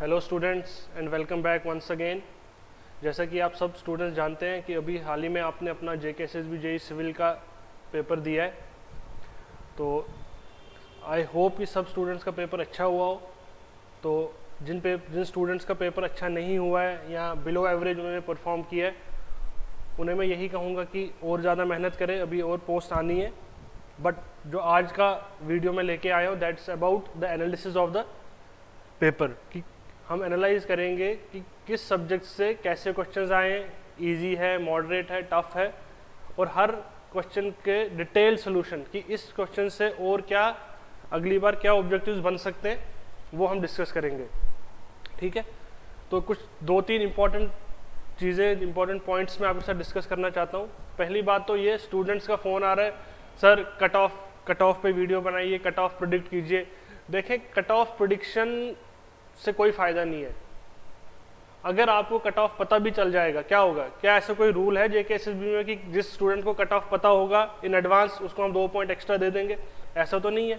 Hello students and welcome back once again. जैसा कि आप सब स्टूडेंट्स जानते हैं कि अभी हाल ही में आपने अपना JKSSB जेईई सिविल का पेपर दिया है, तो आई होप कि सब स्टूडेंट्स का पेपर अच्छा हुआ हो। तो जिन स्टूडेंट्स का पेपर अच्छा नहीं हुआ है या बिलो एवरेज उन्होंने परफॉर्म किया है, उन्हें मैं यही कहूँगा कि और ज़्यादा मेहनत करें, अभी और पोस्ट आनी है। बट जो आज का वीडियो में लेके आया हूँ that's about the analysis of the paper, कि हम एनालाइज करेंगे कि किस सब्जेक्ट से कैसे क्वेश्चंस आए, इजी है, मॉडरेट है, टफ है, और हर क्वेश्चन के डिटेल सोल्यूशन कि इस क्वेश्चन से और क्या अगली बार क्या ऑब्जेक्टिव्स बन सकते हैं वो हम डिस्कस करेंगे। ठीक है, तो कुछ 2-3 इंपॉर्टेंट चीज़ें, इंपॉर्टेंट पॉइंट्स मैं आपके साथ डिस्कस करना चाहता हूँ। पहली बात तो ये, स्टूडेंट्स का फ़ोन आ रहा है, सर कट ऑफ पे वीडियो बनाइए, कट ऑफ प्रिडिक्ट कीजिए। देखें, कट ऑफ प्रिडिक्शन से कोई फ़ायदा नहीं है। अगर आपको कट ऑफ पता भी चल जाएगा, क्या होगा? क्या ऐसा कोई रूल है JKSSB में कि जिस स्टूडेंट को कट ऑफ पता होगा इन एडवांस उसको हम 2 पॉइंट एक्स्ट्रा दे देंगे? ऐसा तो नहीं है।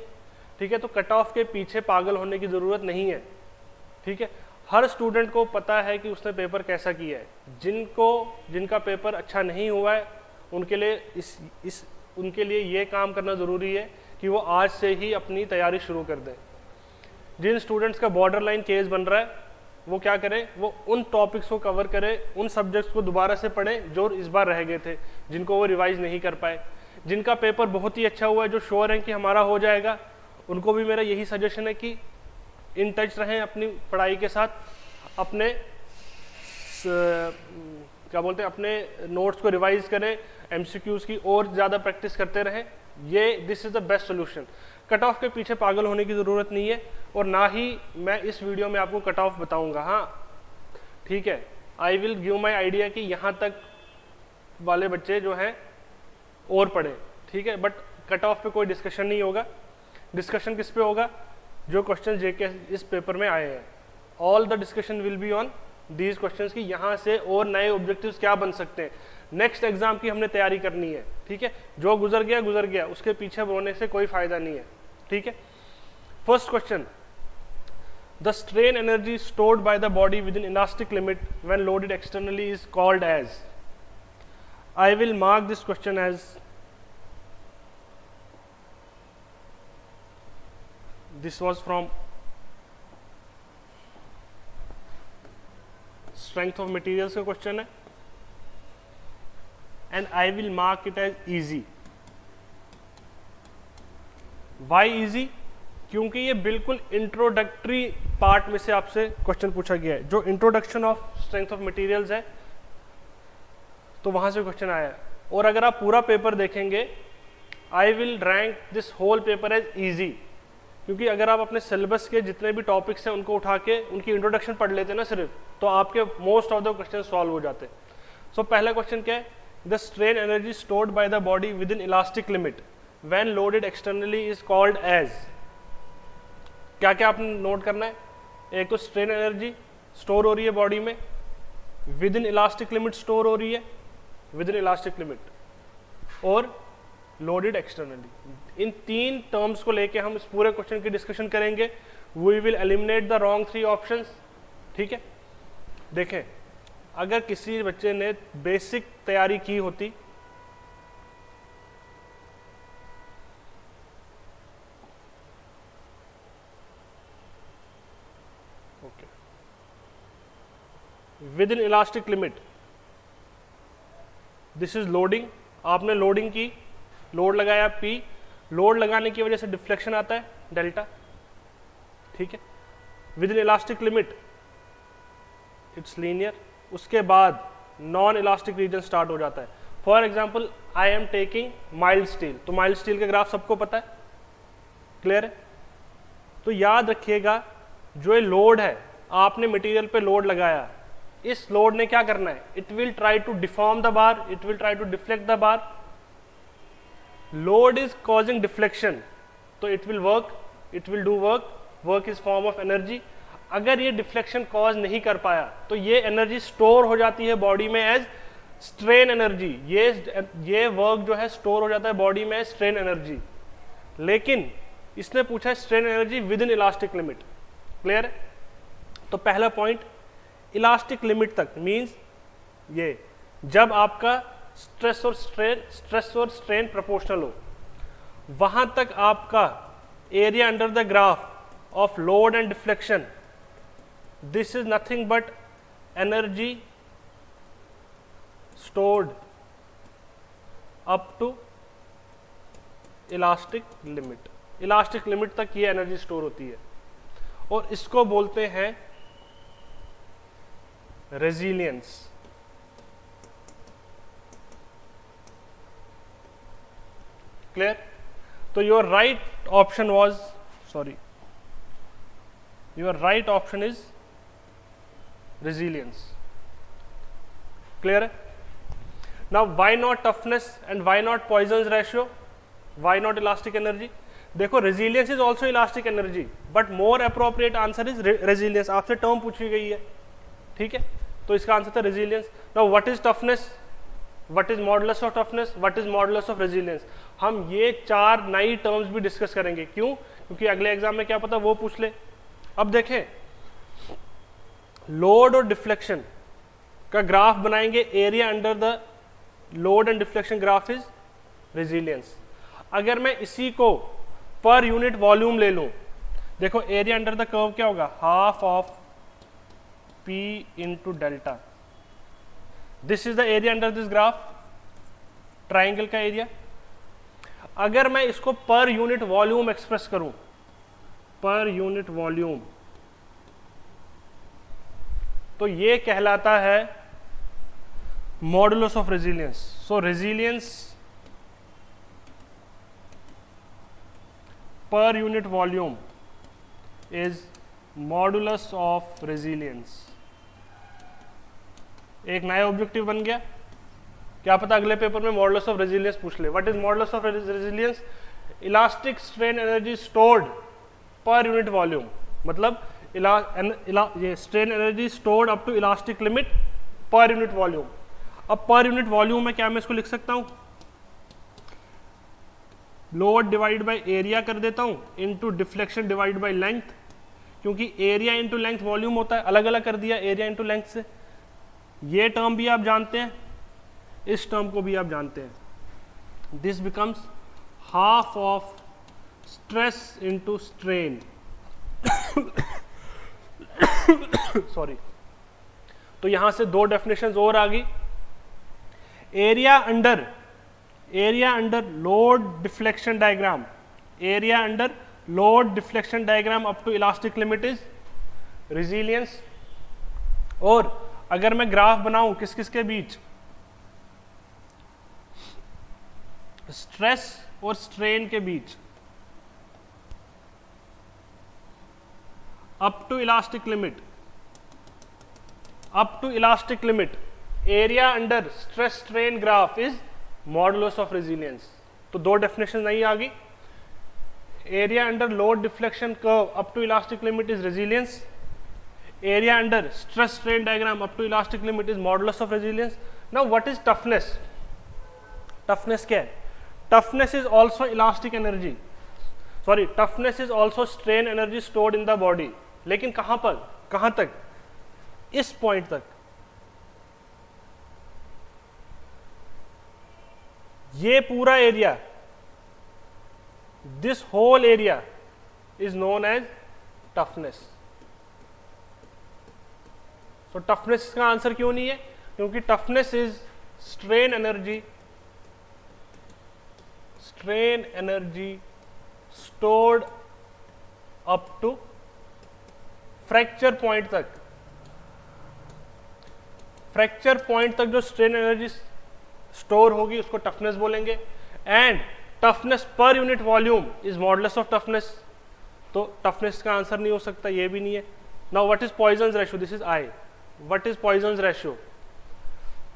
ठीक है, तो कट ऑफ के पीछे पागल होने की ज़रूरत नहीं है। ठीक है, हर स्टूडेंट को पता है कि उसने पेपर कैसा किया है। जिनका पेपर अच्छा नहीं हुआ है उनके लिए उनके लिए ये काम करना ज़रूरी है कि वो आज से ही अपनी तैयारी शुरू कर दें। जिन स्टूडेंट्स का बॉर्डर लाइन केस बन रहा है वो क्या करें, वो उन टॉपिक्स को कवर करें, उन सब्जेक्ट्स को दोबारा से पढ़ें जो इस बार रह गए थे, जिनको वो रिवाइज नहीं कर पाए। जिनका पेपर बहुत ही अच्छा हुआ है, जो श्योर है कि हमारा हो जाएगा, उनको भी मेरा यही सजेशन है कि इन टच रहें अपनी पढ़ाई के साथ, अपने अपने नोट्स को रिवाइज करें, MCQs की और ज़्यादा प्रैक्टिस करते रहें। This is the best solution. Cut off के पीछे पागल होने की ज़रूरत नहीं है, और ना ही मैं इस वीडियो में आपको कट ऑफ बताऊंगा। हाँ ठीक है, I will give my idea कि यहाँ तक वाले बच्चे जो हैं और पढ़े। ठीक है, बट कट ऑफ पे कोई डिस्कशन नहीं होगा। डिस्कशन किस पे होगा? जो क्वेश्चन JK इस पेपर में आए हैं, all the discussion will be on these questions की यहाँ से और नए ऑब्जेक्टिव्स क्या बन सकते हैं। नेक्स्ट एग्जाम की हमने तैयारी करनी है। ठीक है, जो गुजर गया, उसके पीछे रोने से कोई फायदा नहीं है। ठीक है, first question, the strain energy stored by the body within elastic limit when loaded externally is called as. I will mark this question as this was from strength of materials का question है, and I will mark it as easy. Why easy? क्योंकि ये बिल्कुल introductory part में से आपसे question पूछा गया है। जो introduction of strength of materials है, तो वहां से क्वेश्चन आया है। और अगर आप पूरा पेपर देखेंगे, I will rank this whole paper as easy, क्योंकि अगर आप अपने सिलेबस के जितने भी टॉपिक्स हैं उनको उठा के उनकी इंट्रोडक्शन पढ़ लेते ना सिर्फ, तो आपके most of the question solve हो जाते। सो पहला क्वेश्चन क्या है? The strain energy stored by the body within elastic limit when loaded externally is called as. क्या क्या आपने नोट करना है? एक तो स्ट्रेन एनर्जी स्टोर हो रही है बॉडी में, within elastic limit store हो रही है, विद इन इलास्टिक लिमिट, और लोडेड एक्सटर्नली। इन 3 टर्म्स को लेके हम इस पूरे क्वेश्चन की डिस्कशन करेंगे। We will eliminate the wrong 3 options. ठीक है, देखें, अगर किसी बच्चे ने बेसिक तैयारी की होती, with in elastic limit, this is loading, आपने लोडिंग की, लोड लगाया P, लोड लगाने की वजह से डिफ्लेक्शन आता है डेल्टा। ठीक है, within elastic limit it's linear. उसके बाद नॉन इलास्टिक रीजन स्टार्ट हो जाता है। For example, I am taking mild steel, तो माइल्ड स्टील का ग्राफ सबको पता है, क्लियर है? तो याद रखिएगा, जो ये लोड है, आपने मटेरियल पे लोड लगाया, इस लोड ने क्या करना है? It will try to deform the bar, it will try to deflect the bar. Load is causing deflection, तो it will work, it will do work, work is form of energy. अगर ये deflection cause नहीं कर पाया तो ये energy store हो जाती है बॉडी में एज स्ट्रेन एनर्जी। ये वर्क जो है स्टोर हो जाता है बॉडी में एज स्ट्रेन एनर्जी। लेकिन इसने पूछा strain energy with in elastic limit, clear है? तो पहला पॉइंट, इलास्टिक लिमिट तक मींस ये जब आपका स्ट्रेस और स्ट्रेन प्रोपोर्शनल हो, वहां तक आपका area under the graph of load and deflection, this is nothing but energy stored up to elastic limit. Elastic limit तक ये एनर्जी स्टोर होती है और इसको बोलते हैं रेजिलियंस। क्लियर? तो your right option was, sorry, your right option is resilience. Clear है? Now why not toughness and why not Poisson's ratio, why not elastic energy? देखो resilience is also elastic energy but more appropriate answer is resilience. आपसे term पूछी गई है, ठीक है, तो इसका आंसर था resilience. Now what is toughness, what is modulus of toughness, what is modulus of resilience? हम ये 4 नई टर्म्स भी डिस्कस करेंगे। क्यों? क्योंकि अगले एग्जाम में क्या पता वो पूछ ले। अब देखें, लोड और डिफ्लेक्शन का ग्राफ बनाएंगे, area under the load and deflection graph is resilience. अगर मैं इसी को पर यूनिट वॉल्यूम ले लूं, देखो एरिया अंडर द कर्व क्या होगा, half of P into delta. This is the area under this graph, triangle का एरिया। अगर मैं इसको पर यूनिट वॉल्यूम एक्सप्रेस करूं, पर यूनिट वॉल्यूम, तो ये कहलाता है modulus of resilience. So resilience पर unit volume is modulus of resilience. एक नया ऑब्जेक्टिव बन गया। क्या पता अगले पेपर में मॉडुलस ऑफ रेजिलियंस पूछ ले। What is modulus of resilience? Elastic strain energy stored per unit volume, मतलब ये strain energy stored up to elastic limit per unit volume. अब पर यूनिट वॉल्यूम में क्या मैं इसको लिख सकता हूं, लोड डिवाइड बाय एरिया कर देता हूं into deflection divide by length, क्योंकि एरिया इंटू लेंथ वॉल्यूम होता है, अलग अलग कर दिया एरिया इंटू लेंथ से। ये टर्म भी आप जानते हैं, इस टर्म को भी आप जानते हैं। This becomes half of stress into strain. Sorry, तो यहां से 2 डेफिनेशंस और आ गई। Area under load deflection diagram, area under load deflection diagram up to elastic limit is resilience. और अगर मैं ग्राफ बनाऊं किस किस के बीच, स्ट्रेस और स्ट्रेन के बीच, up to elastic limit, up to elastic limit, area under stress strain graph is modulus of resilience. तो 2 डेफिनेशन नहीं आ गई। Area under load deflection curve up to elastic limit is resilience, area under stress strain diagram up to elastic limit is modulus of resilience. Now what is toughness? Toughness क्या है? Toughness is also elastic energy, sorry, toughness is also strain energy stored in the body. लेकिन कहां पर, कहां तक? इस point तक। ये पूरा area, this whole area is known as toughness. So toughness का आंसर क्यों नहीं है? क्योंकि toughness is strain energy stored up to fracture point तक। फ्रैक्चर पॉइंट तक जो स्ट्रेन एनर्जी स्टोर होगी उसको टफनेस बोलेंगे। And toughness per unit volume is modulus of toughness. तो टफनेस का आंसर नहीं हो सकता, ये भी नहीं है। Now what is Poisson's ratio? This is I. What is Poisson's ratio?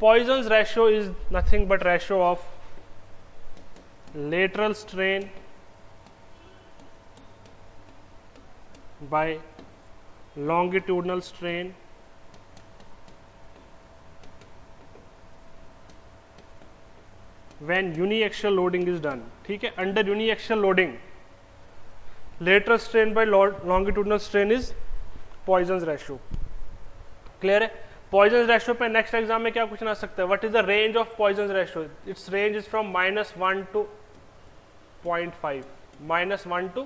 Poisson's ratio is nothing but ratio of lateral strain by longitudinal strain when uniaxial loading is done। ठीक है, under uniaxial loading lateral strain by longitudinal strain is Poisson's ratio. Clear है? Poisson's ratio पे next exam में क्या question आ सकता है, what is the range of Poisson's ratio? It's range is from -1 to 0.5, -1 to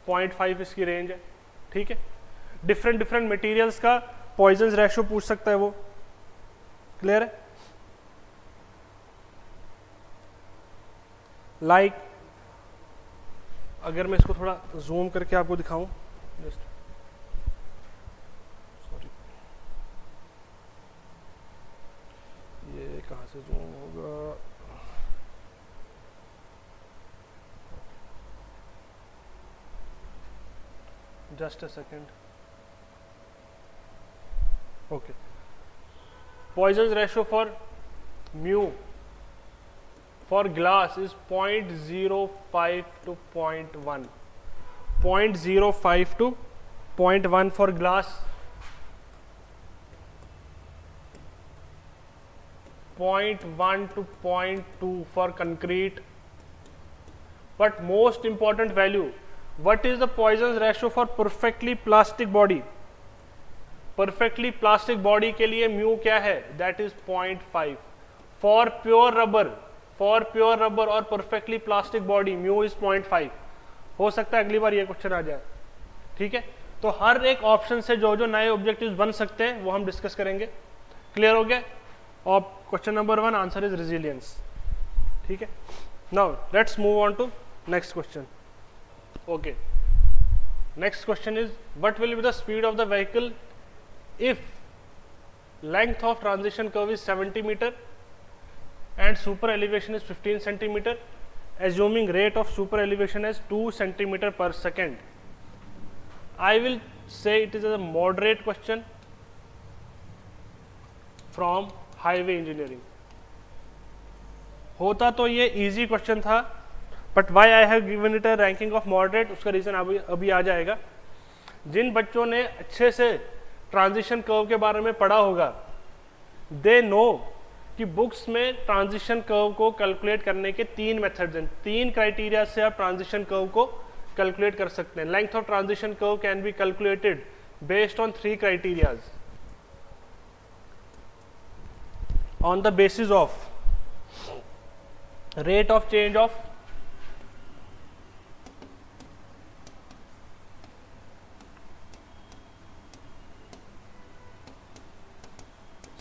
0.5 इसकी रेंज है। ठीक है, डिफरेंट डिफरेंट मटेरियल्स का पॉइजन्स रेशियो पूछ सकता है वो। क्लियर है? लाइक अगर मैं इसको थोड़ा जूम करके आपको दिखाऊं, जस्ट सॉरी, ये कहाँ से जूम होगा, just a second. Okay, Poisson's ratio for mu for glass is 0.05 to 0.1, 0.05 to 0.1 for glass, 0.1 to 0.2 for concrete. But most important value, what is the Poisson's ratio for perfectly plastic body? Perfectly plastic body के लिए mu क्या है? That is 0.5. For pure rubber, और perfectly plastic body mu is 0.5। हो सकता है अगली बार ये क्वेश्चन आ जाए। ठीक है, तो हर एक ऑप्शन से जो जो नए ऑब्जेक्टिव्स बन सकते हैं वो हम डिस्कस करेंगे। क्लियर हो गया? और question number 1 answer is resilience. ठीक है, now let's move on to next question. Okay, next question is what will be the speed of the vehicle if length of transition curve is 70 metre and super elevation is 15 centimeter, assuming rate of super elevation as 2 centimeter per second. I will say it is a moderate question from highway engineering. होता तो ये easy question था, but why I have given it a ranking of moderate, उसका reason अभी आ जाएगा। जिन बच्चों ने अच्छे से ट्रांजिशन कर्व के बारे में पढ़ा होगा, they know कि बुक्स में ट्रांजिशन कर्व को कैलकुलेट करने के 3 मेथड्स हैं। 3 क्राइटेरिया से आप ट्रांजिशन कर्व को कैलकुलेट कर सकते हैं। Length of transition curve can be calculated based on 3 criterias, on the basis of rate of change of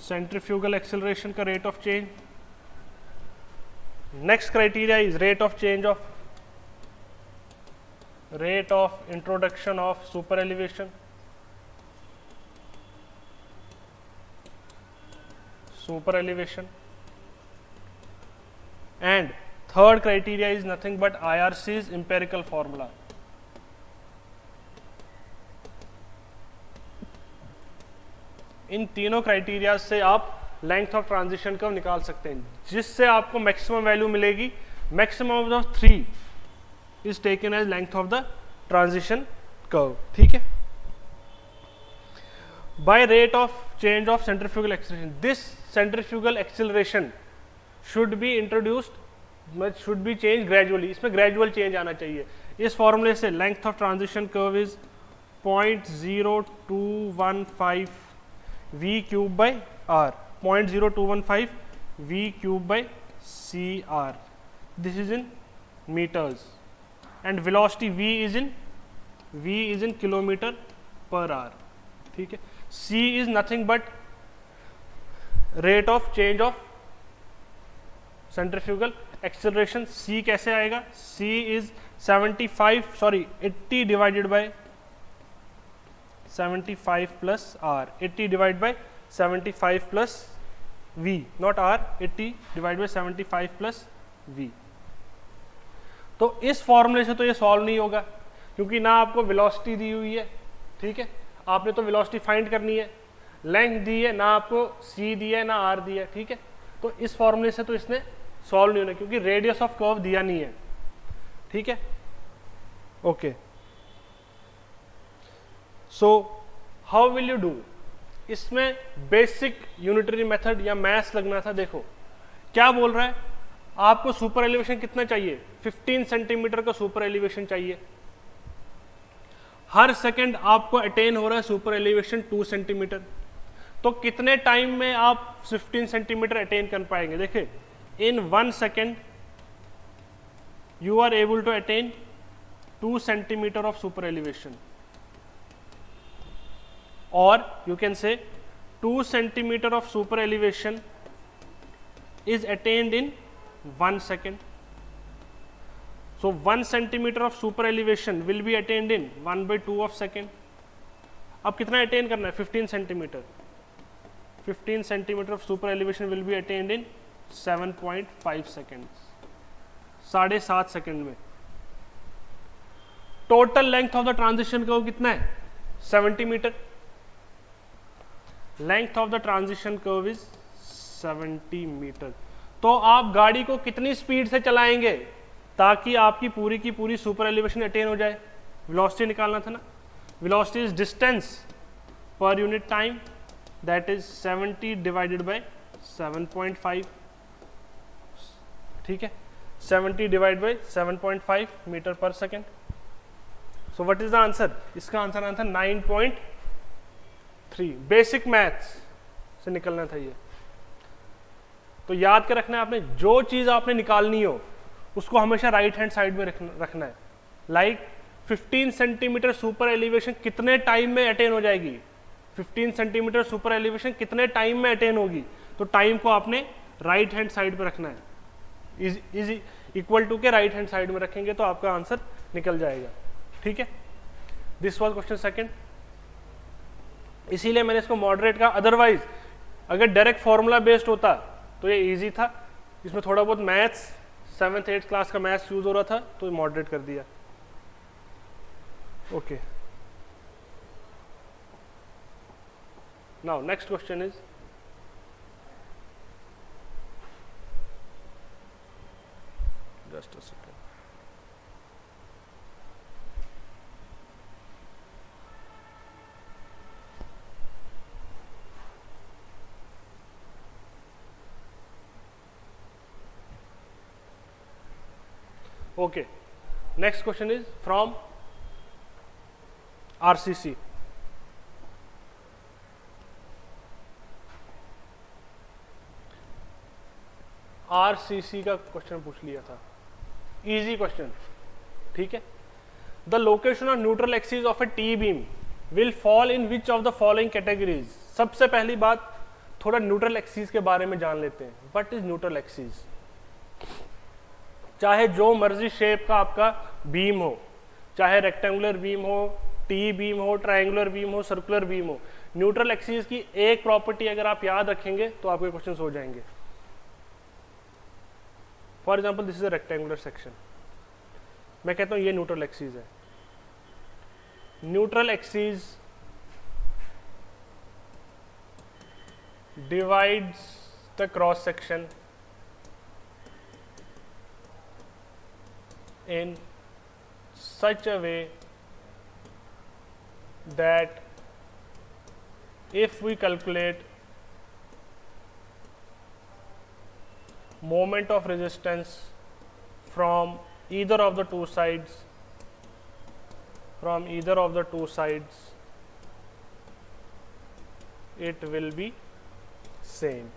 centrifugal acceleration का rate of change. Next criteria is rate of change of introduction of super elevation, and third criteria is nothing but IRC's empirical formula. इन तीनों criteria से आप length of transition curve निकाल सकते हैं, जिससे आपको मैक्सिमम वैल्यू मिलेगी। Maximum of 3 is taken as length of the transition curve. ठीक है, by rate of change of centrifugal acceleration, this centrifugal acceleration should be introduced, should be change gradually. इसमें gradual change आना चाहिए। इस फॉर्मूले से length of transition curve is 0.0215 v cube by r, 0.0215 v cube by cr. This is in meters, and velocity v is in kilometer per hour. ठीक है, c is nothing but rate of change of centrifugal acceleration. c कैसे आएगा? c is 80 divided by 75 plus r, 80 divided by 75 plus v, not r, 80 divided by 75 plus v। तो इस फॉर्मूले से तो ये सॉल्व नहीं होगा, क्योंकि ना आपको वेलोसिटी दी हुई है। ठीक है, आपने तो वेलोसिटी फाइंड करनी है, लेंथ दी है, ना आपको c दिया है ना r दिया है। ठीक है, तो इस फॉर्मूले से तो इसने सॉल्व नहीं होना, क्योंकि रेडियस ऑफ कर्व दिया नहीं है। ठीक है, okay, so how will you do? इसमें बेसिक यूनिटरी मेथड या मैथ्स लगना था। देखो क्या बोल रहा है, आपको सुपर एलिवेशन कितना चाहिए? 15 सेंटीमीटर का सुपर एलिवेशन चाहिए। हर सेकंड आपको अटेन हो रहा है सुपर एलिवेशन 2 सेंटीमीटर, तो कितने टाइम में आप 15 सेंटीमीटर अटेन कर पाएंगे? देखिए, इन 1 second you are able to attain 2 centimeter of super elevation, or you can say 2 centimeter of super elevation is attained in 1 second. So 1 centimeter of super elevation will be attained in 1/2 of second. अब कितना attain करना है? 15 centimetre. 15 centimetre of super elevation will be attained in 7.5 seconds, 7.5 second में. Total length of the transition curve कितना है? 70 metre. Length of the transition curve is 70 metre. तो आप गाड़ी को कितनी स्पीड से चलाएंगे ताकि आपकी पूरी की पूरी सुपर एलिवेशन अटेन हो जाए? वेलोसिटी निकालना था ना. Velocity is distance per unit time, that is 70 divided by 7.5. ठीक है, 70 डिवाइड बाई 7.5 मीटर पर second. So what is the answer? इसका आंसर आना था 9.3. बेसिक मैथ्स से निकलना था ये. तो याद कर रखना है आपने, जो चीज आपने निकालनी हो उसको हमेशा राइट हैंड साइड में रखना है. लाइक 15 सेंटीमीटर सुपर एलिवेशन कितने टाइम में अटेन हो जाएगी? 15 सेंटीमीटर सुपर एलिवेशन कितने टाइम में अटेन होगी? तो टाइम को आपने राइट हैंड साइड पे रखना है. इज इक्वल टू के राइट हैंड साइड में रखेंगे तो आपका आंसर निकल जाएगा. ठीक है, दिस वाज क्वेश्चन सेकंड. इसीलिए मैंने इसको मॉडरेट कहा. अदरवाइज अगर डायरेक्ट फॉर्मूला बेस्ड होता तो ये इजी था. इसमें थोड़ा बहुत मैथ्स 7th 8th क्लास का मैथ्स यूज हो रहा था तो मॉडरेट कर दिया. Okay, now next question is just a second. Okay, next question is from RCC. RCC का क्वेश्चन पूछ लिया था. Easy question. ठीक है, the location of neutral axis of A T beam will fall in which of the following categories. सबसे पहली बात, थोड़ा न्यूट्रल एक्सिस के बारे में जान लेते हैं. What is neutral axis? चाहे जो मर्जी शेप का आपका बीम हो, चाहे रेक्टेंगुलर बीम हो, टी बीम हो, ट्रायंगुलर बीम हो, सर्कुलर बीम हो, न्यूट्रल एक्सिस की एक प्रॉपर्टी अगर आप याद रखेंगे तो आपके क्वेश्चन हो जाएंगे. For example, this is a rectangular section. मैं कहता हूं ये न्यूट्रल एक्सिस है. Neutral axis divides the cross section in such a way that if we calculate moment of resistance from either of the two sides, it will be same.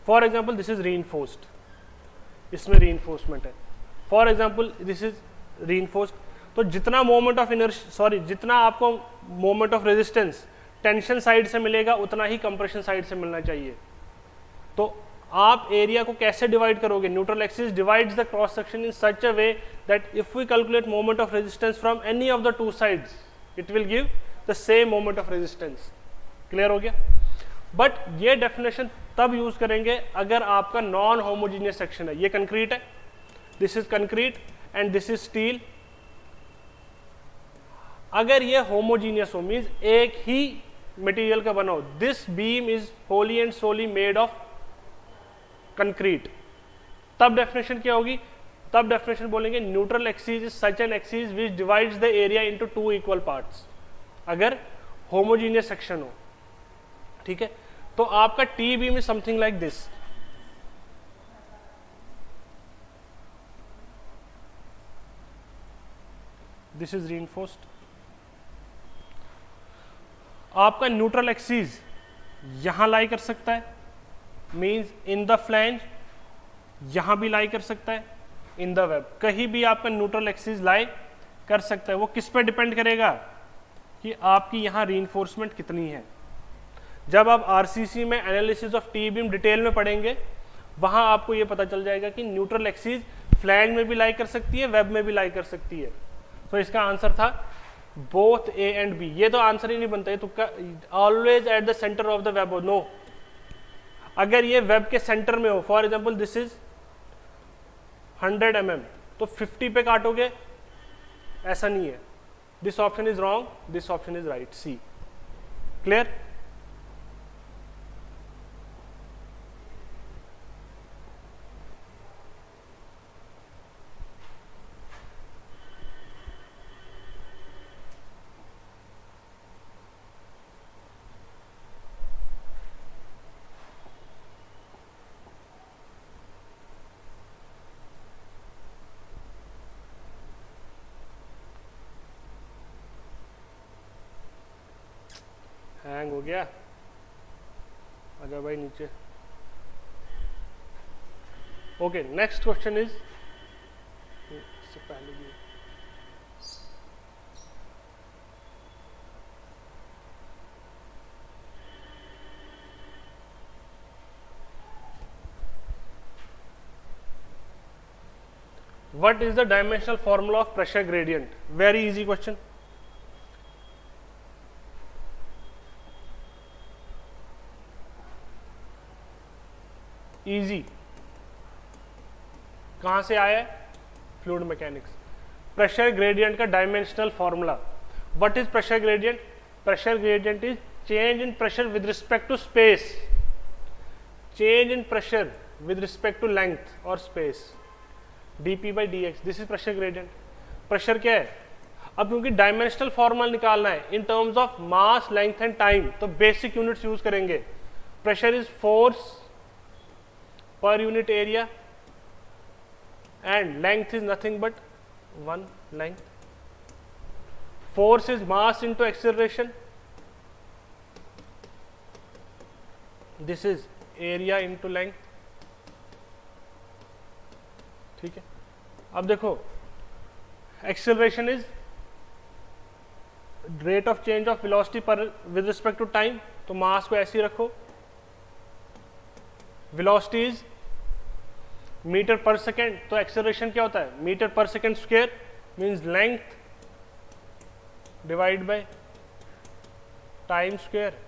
For example, this is reinforced. इसमें reinforcement है. For example, this is reinforced. तो जितना moment of जितना आपको moment of resistance tension side से मिलेगा उतना ही compression side से मिलना चाहिए. तो आप एरिया को कैसे डिवाइड करोगे? Neutral axis divides the cross section in such a way that if we calculate moment of resistance from any of the two sides it will give the same moment of resistance. Clear हो गया? But ये definition तब use करेंगे अगर आपका non homogeneous section है. ये concrete है, this is concrete and this is steel. अगर ये होमोजीनियस हो, मीन्स एक ही मटेरियल का बना हो, this beam is wholly and solely made of concrete, तब डेफिनेशन क्या होगी? तब डेफिनेशन बोलेंगे neutral axis is such an axis which divides the area into two equal parts. अगर होमोजीनियस सेक्शन हो. ठीक है, तो आपका T beam is something like this. This is reinforced. आपका न्यूट्रल एक्सिस यहां लाई कर सकता है, मींस इन द फ्लैंज, यहां भी लाई कर सकता है, इन द वेब, कहीं भी आपका न्यूट्रल एक्सिस लाई कर सकता है। वो किस पे डिपेंड करेगा कि आपकी यहां रीइंफोर्समेंट कितनी है। जब आप आरसीसी में analysis of T beam detail में पढ़ेंगे, वहां आपको ये पता चल जाएगा कि न्यूट्रल एक्सिस फ्लैंज में भी लाई कर सकती है, वेब में भी लाई कर सकती है। तो इसका आंसर था बोथ ए एंड बी। ये तो आंसर ही नहीं बनता है, तो always at the centre of the web, no. अगर ये वेब के सेंटर में हो, for example this is 100 mm, तो 50 पे काटोगे, ऐसा नहीं है। This option is wrong, this option is right, C. Clear? Hang हो गया, आजा भाई नीचे। ओके, नेक्स्ट क्वेश्चन इज, इससे पहले भी what is the dimensional formula of pressure gradient? Very easy question. Easy. कहां से आया है? Fluid mechanics. प्रेशर ग्रेडियंट का dimensional formula. What is pressure gradient? Pressure gradient is change in pressure with respect to space, change in pressure with respect to length और space, dp by dx, this is pressure gradient. Pressure क्या है? अब क्योंकि dimensional formula निकालना है in terms of mass, length and time, तो basic units use करेंगे। Pressure is force per unit area and length is nothing but one length. Force is mass into acceleration, this is area into length। ठीक है, अब देखो acceleration is rate of change of velocity per with respect to time, तो mass को ऐसे ही रखो। velocity is metre पर second, तो एक्सेलरेशन क्या होता है? मीटर पर second square, means length divide by time square.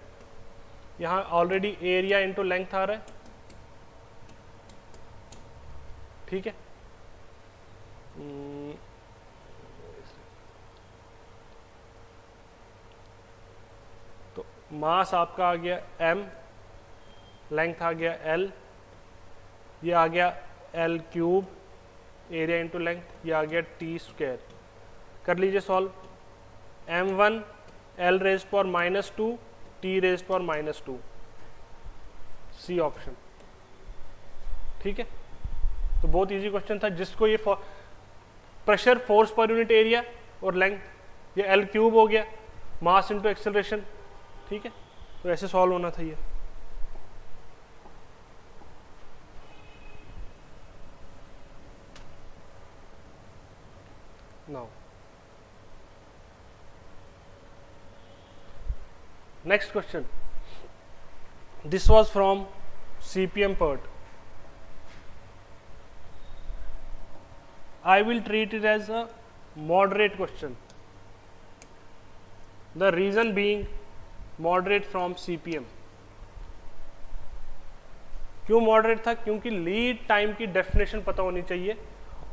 यहां ऑलरेडी एरिया इनटू लेंथ आ रहा है, ठीक है। तो मास आपका आ गया m, लेंथ आ गया l, ये आ गया l cube, area into length, ये आ गया टी स्क्वायर। कर लीजिए solve. m1 l raise power -2, t raise power -2, C option, ठीक है। तो बहुत इजी क्वेश्चन था, जिसको ये pressure, force per unit area और लेंथ, ये एल क्यूब हो गया, मास इंटू एक्सेलरेशन, ठीक है। तो ऐसे सॉल्व होना था ये। Now, next question. This was from CPM PERT. I will treat it as a moderate question. The reason being moderate from CPM. क्यों moderate था? क्योंकि लीड टाइम की डेफिनेशन पता होनी चाहिए,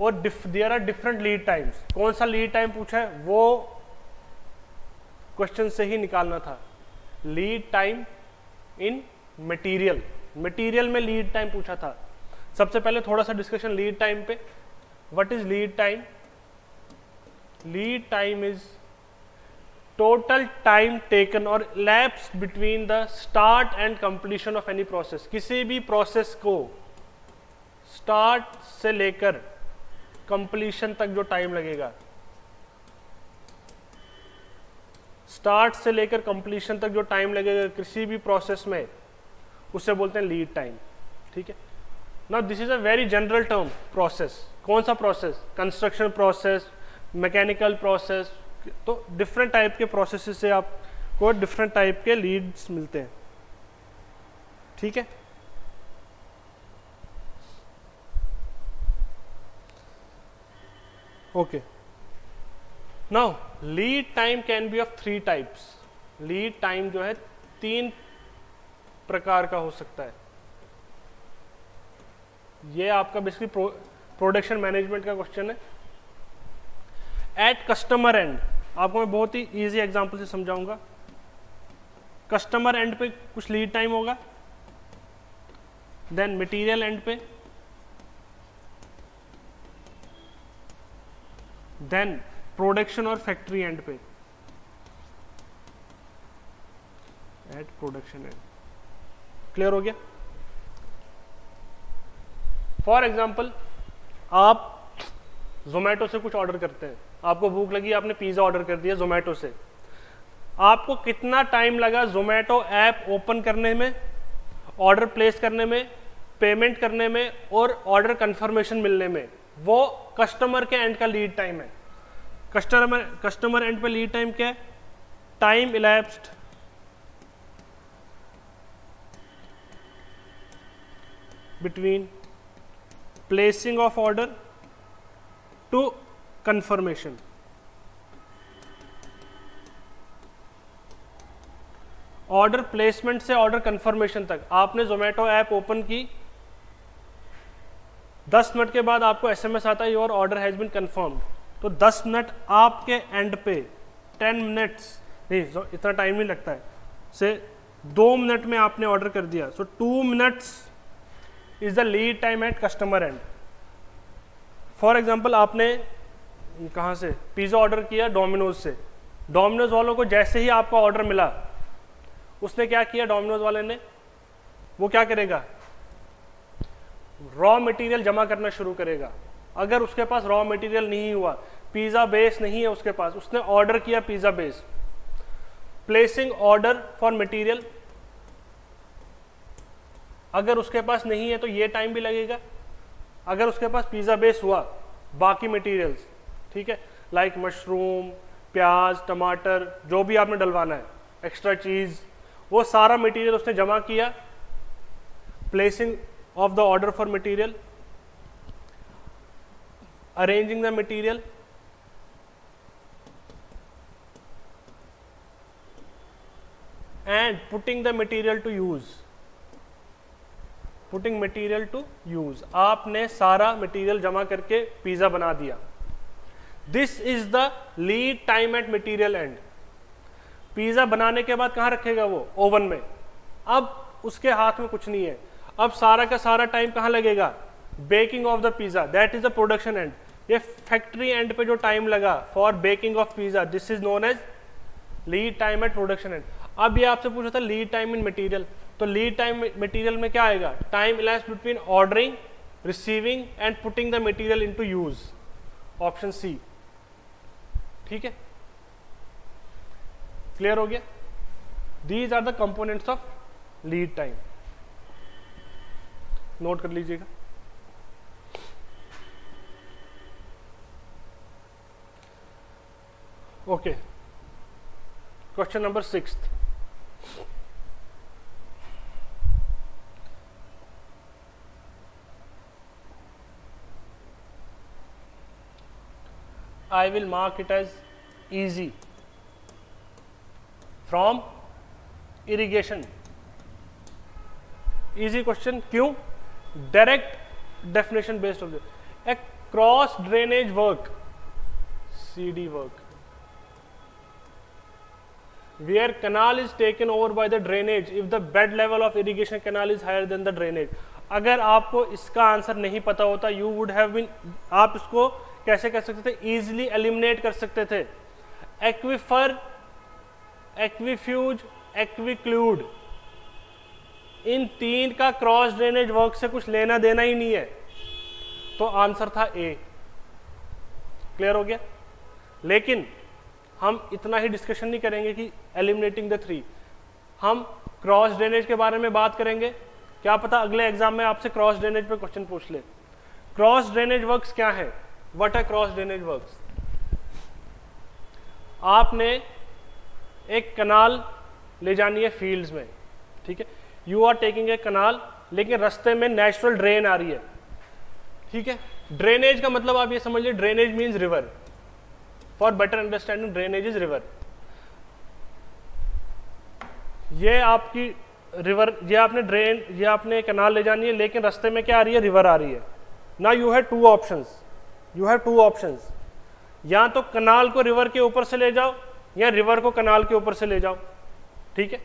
और there are different lead times. कौन सा लीड टाइम पूछा है वो क्वेश्चन से ही निकालना था। Lead time in material, material में लीड टाइम पूछा था। सबसे पहले थोड़ा सा डिस्कशन लीड टाइम पे। What is lead time? Lead time is total time taken और lapse between the start and completion of any process. किसी भी प्रोसेस को स्टार्ट से लेकर कंप्लीशन तक जो टाइम लगेगा, स्टार्ट से लेकर कंप्लीशन तक जो टाइम लगेगा किसी भी प्रोसेस में, उससे बोलते हैं लीड टाइम। ठीक है, now this is a very general term process. कौन सा process? Construction process, mechanical process, तो डिफरेंट टाइप के प्रोसेस से आपको डिफरेंट टाइप के लीड्स मिलते हैं। ठीक है, okay. Now lead time can be of 3 types. Lead time जो है 3 प्रकार का हो सकता है। ये आपका बेसिकली प्रोडक्शन मैनेजमेंट का क्वेश्चन है। एट कस्टमर एंड, आपको मैं बहुत ही इजी एग्जांपल से समझाऊंगा। कस्टमर एंड पे कुछ लीड टाइम होगा, देन मटेरियल एंड पे, देन प्रोडक्शन और फैक्ट्री एंड पे। एट प्रोडक्शन एंड, क्लियर हो गया? फॉर एग्जाम्पल, आप जोमेटो से कुछ ऑर्डर करते हैं, आपको भूख लगी, आपने पिज्जा ऑर्डर कर दिया जोमेटो से। आपको कितना टाइम लगा जोमेटो ऐप ओपन करने में, ऑर्डर प्लेस करने में, पेमेंट करने में और ऑर्डर कंफर्मेशन मिलने में? वो कस्टमर के एंड का लीड टाइम है। कस्टमर एंड पे लीड टाइम क्या है? Time elapsed between placing of order to confirmation. Order placement से ऑर्डर कंफर्मेशन तक आपने जोमेटो ऐप ओपन की, 10 मिनट के बाद आपको एसएमएस आता है your order has been confirm. तो 10 मिनट आपके एंड पे, 10 मिनट्स नहीं, इतना टाइम नहीं लगता है, से 2 मिनट में आपने ऑर्डर कर दिया। So 2 minutes is the lead time at customer end. For example, आपने कहाँ से पिज़्ज़ा ऑर्डर किया? डोमिनोज से। डोमिनोज वालों को जैसे ही आपका ऑर्डर मिला, उसने क्या किया? डोमिनोज वाले ने, वो क्या करेगा? रॉ मटेरियल जमा करना शुरू करेगा। अगर उसके पास रॉ मटेरियल नहीं हुआ, पिज़्ज़ा बेस नहीं है उसके पास, उसने ऑर्डर किया pizza base, placing order for material, अगर उसके पास नहीं है तो ये टाइम भी लगेगा। अगर उसके पास पिज़्ज़ा बेस हुआ, बाकी मटेरियल्स, ठीक है, लाइक मशरूम, प्याज, टमाटर, जो भी आपने डलवाना है, एक्स्ट्रा चीज़, वो सारा मटेरियल उसने जमा किया। Placing of the order for material, arranging the material, and putting the material to use. Putting material to use, आपने सारा मटेरियल जमा करके पिज्जा बना दिया। This is the lead time at material end. Pizza बनाने के बाद कहां रखेगा वो? ओवन में। अब उसके हाथ में कुछ नहीं है, अब सारा का सारा टाइम कहां लगेगा? Baking of the pizza, that is the production end. ये फैक्ट्री एंड पे जो टाइम लगा for baking of pizza, this is known as lead time at production end. अब ये आपसे पूछा था लीड टाइम इन मटेरियल, तो लीड टाइम मटेरियल में क्या आएगा? Time elapsed between ordering, receiving and putting the material into use, option C. ठीक है, क्लियर हो गया? These are the components of lead time, note कर लीजिएगा। Okay, question number 6। I will mark it as easy from irrigation. Easy question, क्यों? Direct definition based on this. A cross drainage work, CD work, where canal is taken over by the drainage if the bed level of irrigation canal is higher than the drainage. अगर आपको इसका answer नहीं पता होता, you would have been, आप इसको कैसे कर सकते थे? इजिली एलिमिनेट कर सकते थे। एक्विफर, एक्विफ्यूज, एक्विक्लूड, इन 3 का क्रॉस ड्रेनेज वर्क से कुछ लेना देना ही नहीं है, तो आंसर था ए। क्लियर हो गया? लेकिन हम इतना ही डिस्कशन नहीं करेंगे कि एलिमिनेटिंग द 3, हम क्रॉस ड्रेनेज के बारे में बात करेंगे। क्या पता अगले एग्जाम में आपसे क्रॉस ड्रेनेज पे क्वेश्चन पूछ ले। क्रॉस ड्रेनेज वर्क्स क्या है, what are cross drainage works? आपने एक कनाल ले जानी है फील्ड्स में, ठीक है, यू आर टेकिंग ए कनाल, लेकिन रास्ते में नेचुरल ड्रेन आ रही है, ठीक है। ड्रेनेज का मतलब आप ये समझ लीजिए, drainage means river. For better understanding, drainage is river. ये आपकी रिवर, ये आपने कनाल ले जानी है, लेकिन रास्ते में क्या आ रही है, रिवर आ रही है। Now you have two options, या तो कनाल को रिवर के ऊपर से ले जाओ या रिवर को कनाल के ऊपर से ले जाओ, ठीक है।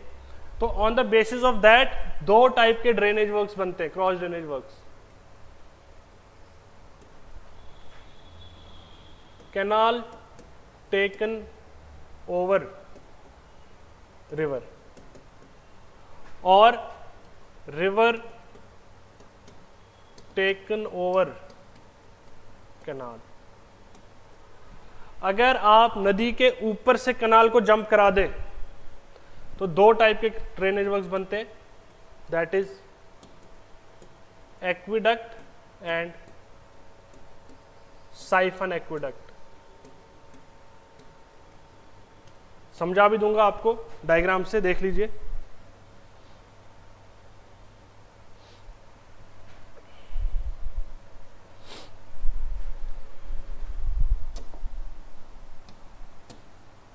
तो on the basis of that दो टाइप के ड्रेनेज वर्क्स बनते हैं, cross drainage works. Canal taken over river और रिवर टेकन ओवर कैनाल। अगर आप नदी के ऊपर से कनाल को जंप करा दें तो दो टाइप के ड्रेनेज वर्क्स बनते हैं, that is aqueduct and siphon aqueduct. समझा भी दूंगा आपको, डायग्राम से देख लीजिए।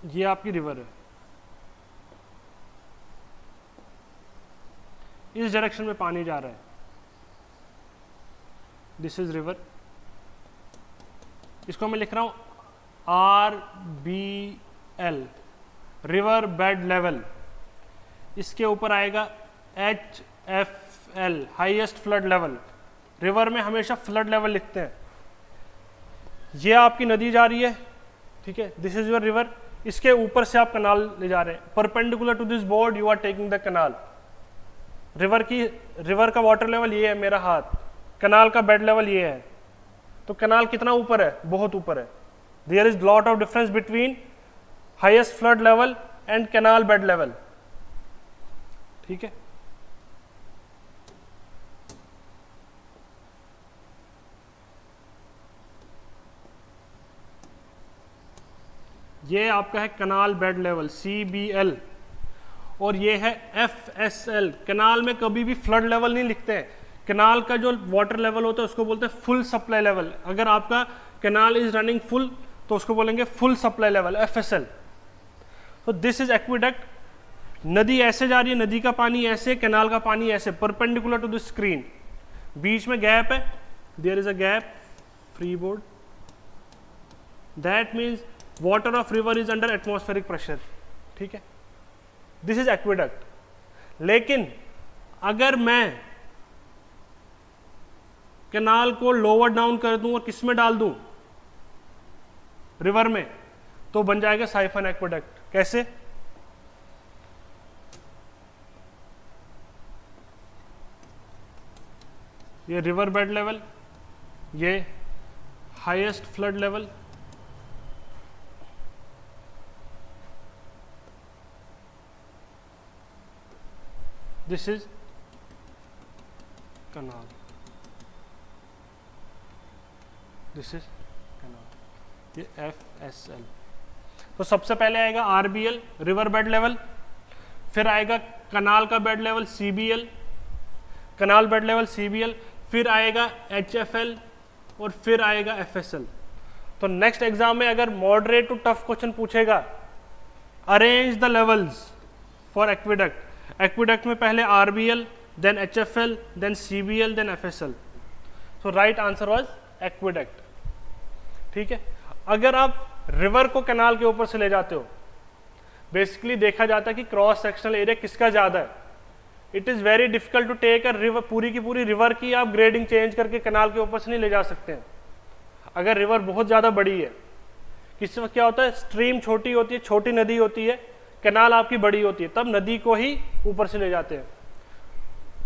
ये आपकी रिवर है, इस डायरेक्शन में पानी जा रहा है, दिस इज रिवर। इसको मैं लिख रहा हूं RBL, रिवर बेड लेवल। इसके ऊपर आएगा HFL, highest flood level. River में हमेशा फ्लड लेवल लिखते हैं। ये आपकी नदी जा रही है, ठीक है, दिस इज योर रिवर। इसके ऊपर से आप कनाल ले जा रहे हैं, perpendicular to this board you are taking the canal. River का वाटर लेवल ये है, मेरा हाथ, कनाल का बेड लेवल ये है। तो कनाल कितना ऊपर है, बहुत ऊपर है। There is lot of difference between highest flood level and canal bed level, ठीक है। ये आपका है कनाल बेड लेवल CBL, और ये है FSL। कनाल में कभी भी फ्लड लेवल नहीं लिखते हैं। कनाल का जो वाटर लेवल होता है उसको बोलते हैं फुल सप्लाई लेवल। अगर आपका कनाल इज रनिंग फुल तो उसको बोलेंगे फुल सप्लाई लेवल, FSL। तो दिस इज एक्विडक्ट। नदी ऐसे जा रही है, नदी का पानी ऐसे, कनाल का पानी ऐसे, परपेंडिकुलर टू द स्क्रीन। बीच में गैप है, there is a gap, free board, that means water of river is under atmospheric pressure, ठीक है। This is aqueduct. लेकिन अगर मैं कैनाल को लोअर डाउन कर दूं और किस में डाल दूं, रिवर में, तो बन जाएगा साइफन एक्विडक्ट। कैसे? ये रिवर बेड लेवल, ये highest flood level, this is canal, this is canal, ये FSL। तो सबसे पहले आएगा RBL, रिवर बेड लेवल, फिर आएगा कनाल का बेड लेवल CBL, कनाल बेड लेवल CBL, फिर आएगा HFL और फिर आएगा FSL। तो नेक्स्ट एग्जाम में अगर मॉडरेट टू टफ क्वेश्चन पूछेगा, arrange the levels for aqueduct. Aqueduct में पहले RBL, then HFL, then CBL, then FSL। So right answer was aqueduct, ठीक है। अगर आप रिवर को कैनाल के ऊपर से ले जाते हो, बेसिकली देखा जाता है कि क्रॉस सेक्शनल एरिया किसका ज्यादा है। It is very difficult to take a river, पूरी की पूरी रिवर की आप ग्रेडिंग चेंज करके कैनाल के ऊपर से नहीं ले जा सकते हैं। अगर रिवर बहुत ज्यादा बड़ी है, किसी वक्त क्या होता है, स्ट्रीम छोटी होती है, छोटी नदी होती है, कैनाल आपकी बड़ी होती है, तब नदी को ही ऊपर से ले जाते हैं।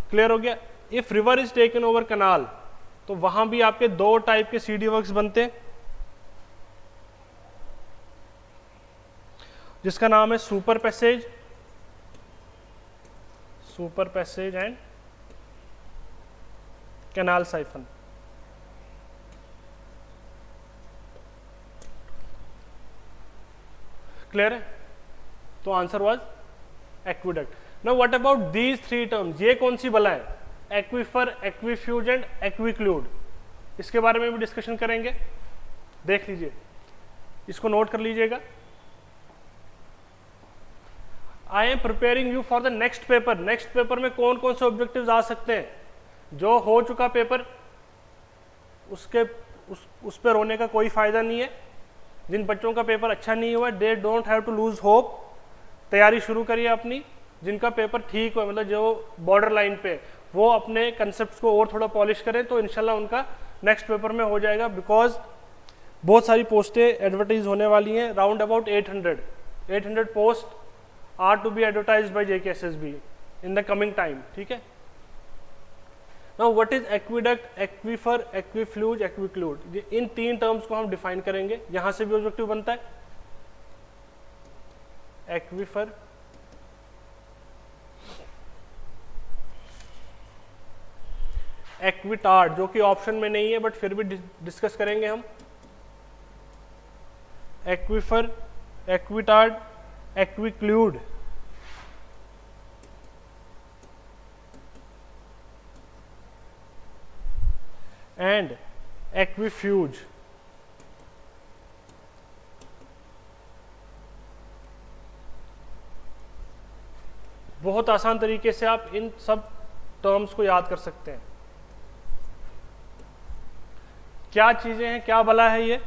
क्लियर हो गया? If river is taken over canal, तो वहां भी आपके दो टाइप के CD वर्क्स बनते हैं। जिसका नाम है super passage and canal siphon. Clear है? तो answer was aqueduct. Now what about these three terms, ये कौन सी बला है? Aquifer, aquifuge and aquiclude. इसके बारे में भी डिस्कशन करेंगे, देख लीजिए, इसको नोट कर लीजिएगा। I am preparing you for the next paper. Next paper में कौन कौन से ऑब्जेक्टिव्स आ सकते हैं? जो हो चुका पेपर उस पर रोने का कोई फायदा नहीं है। जिन बच्चों का पेपर अच्छा नहीं हुआ, they don't have to lose hope, तैयारी शुरू करिए अपनी। जिनका पेपर ठीक हो, मतलब जो बॉर्डर लाइन पे, वो अपने कंसेप्ट को और थोड़ा पॉलिश करें तो इंशाल्लाह उनका नेक्स्ट पेपर में हो जाएगा। बिकॉज बहुत सारी पोस्टें एडवर्टाइज होने वाली हैं, round about 800 post are to be advertised by JKSSB in the coming time. ठीक है। Now what is aqueduct, aquifer, aquifuge, aquiclude, in तीन टर्म्स को हम डिफाइन करेंगे। यहां से भी ऑब्जेक्टिव बनता है। एक्वीफर, एक्विटार्ड, जो कि ऑप्शन में नहीं है बट फिर भी डिस्कस करेंगे हम। Aquifer, aquitard, aquiclude, and aquifuge. बहुत आसान तरीके से आप इन सब टर्म्स को याद कर सकते हैं। क्या चीजें हैं, क्या बला है, ये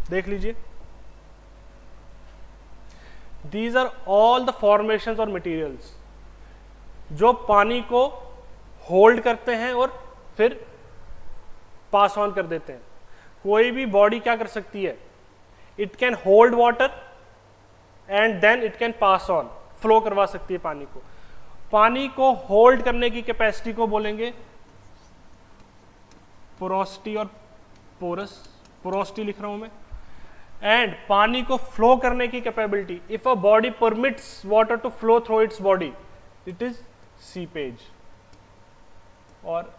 देख लीजिए। These are all the formations और मटेरियल्स जो पानी को होल्ड करते हैं और फिर पास ऑन कर देते हैं। कोई भी बॉडी क्या कर सकती है? It can hold water and then it can pass on, flow करवा सकती है पानी को। पानी को होल्ड करने की कैपेसिटी को बोलेंगे पोरोसिटी और पोरस, पोरोसिटी लिख रहा हूं मैं। एंड पानी को फ्लो करने की capability, if a body permits water to flow through its body, it is seepage. और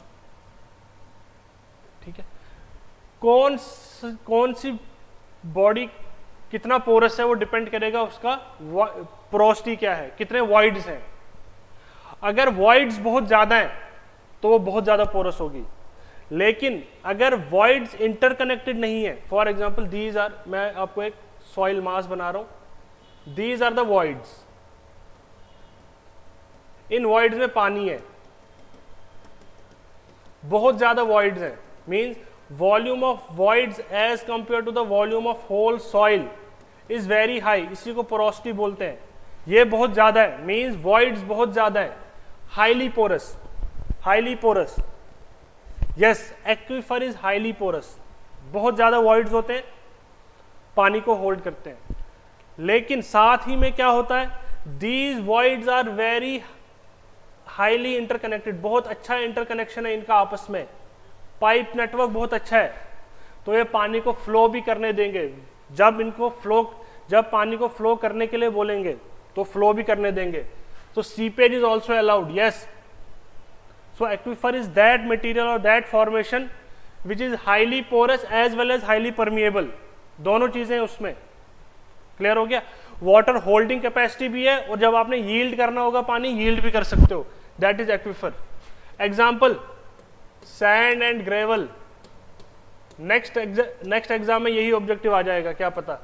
ठीक है, कौन सी बॉडी कितना पोरस है वो डिपेंड करेगा उसका पोरोसिटी क्या है, कितने वॉइड्स हैं। अगर वॉइड्स बहुत ज्यादा हैं तो वो बहुत ज्यादा पोरस होगी। लेकिन अगर वॉइड्स इंटरकनेक्टेड नहीं है, फॉर एग्जांपल दीज आर, मैं आपको एक सॉइल मास बना रहा हूं, दीज आर द वॉइड्स। इन वॉइड्स में पानी है, बहुत ज्यादा वॉइड्स हैं, means volume of voids as compare to the volume of whole soil is very high. इसी को पोरोसिटी बोलते हैं। ये बहुत ज्यादा है, मींस वॉइड्स बहुत ज्यादा है, highly porous, highly porous. Yes, aquifer is highly porous, बहुत ज्यादा वॉइड्स होते हैं, पानी को होल्ड करते हैं। लेकिन साथ ही में क्या होता है, these voids are very highly interconnected, बहुत अच्छा इंटरकनेक्शन है इनका आपस में, पाइप नेटवर्क बहुत अच्छा है, तो ये पानी को फ्लो भी करने देंगे। जब पानी को फ्लो करने के लिए बोलेंगे तो फ्लो भी करने देंगे। तो seepage is also allowed, yes. So aquifer is that material or that formation which is highly porous as well as highly permeable, दोनों चीजें उसमें। क्लियर हो गया? वाटर होल्डिंग कैपेसिटी भी है और जब आपने यील्ड करना होगा पानी, यील्ड भी कर सकते हो, that is aquifer. Example sand and gravel. Next exam में यही ऑब्जेक्टिव आ जाएगा, क्या पता।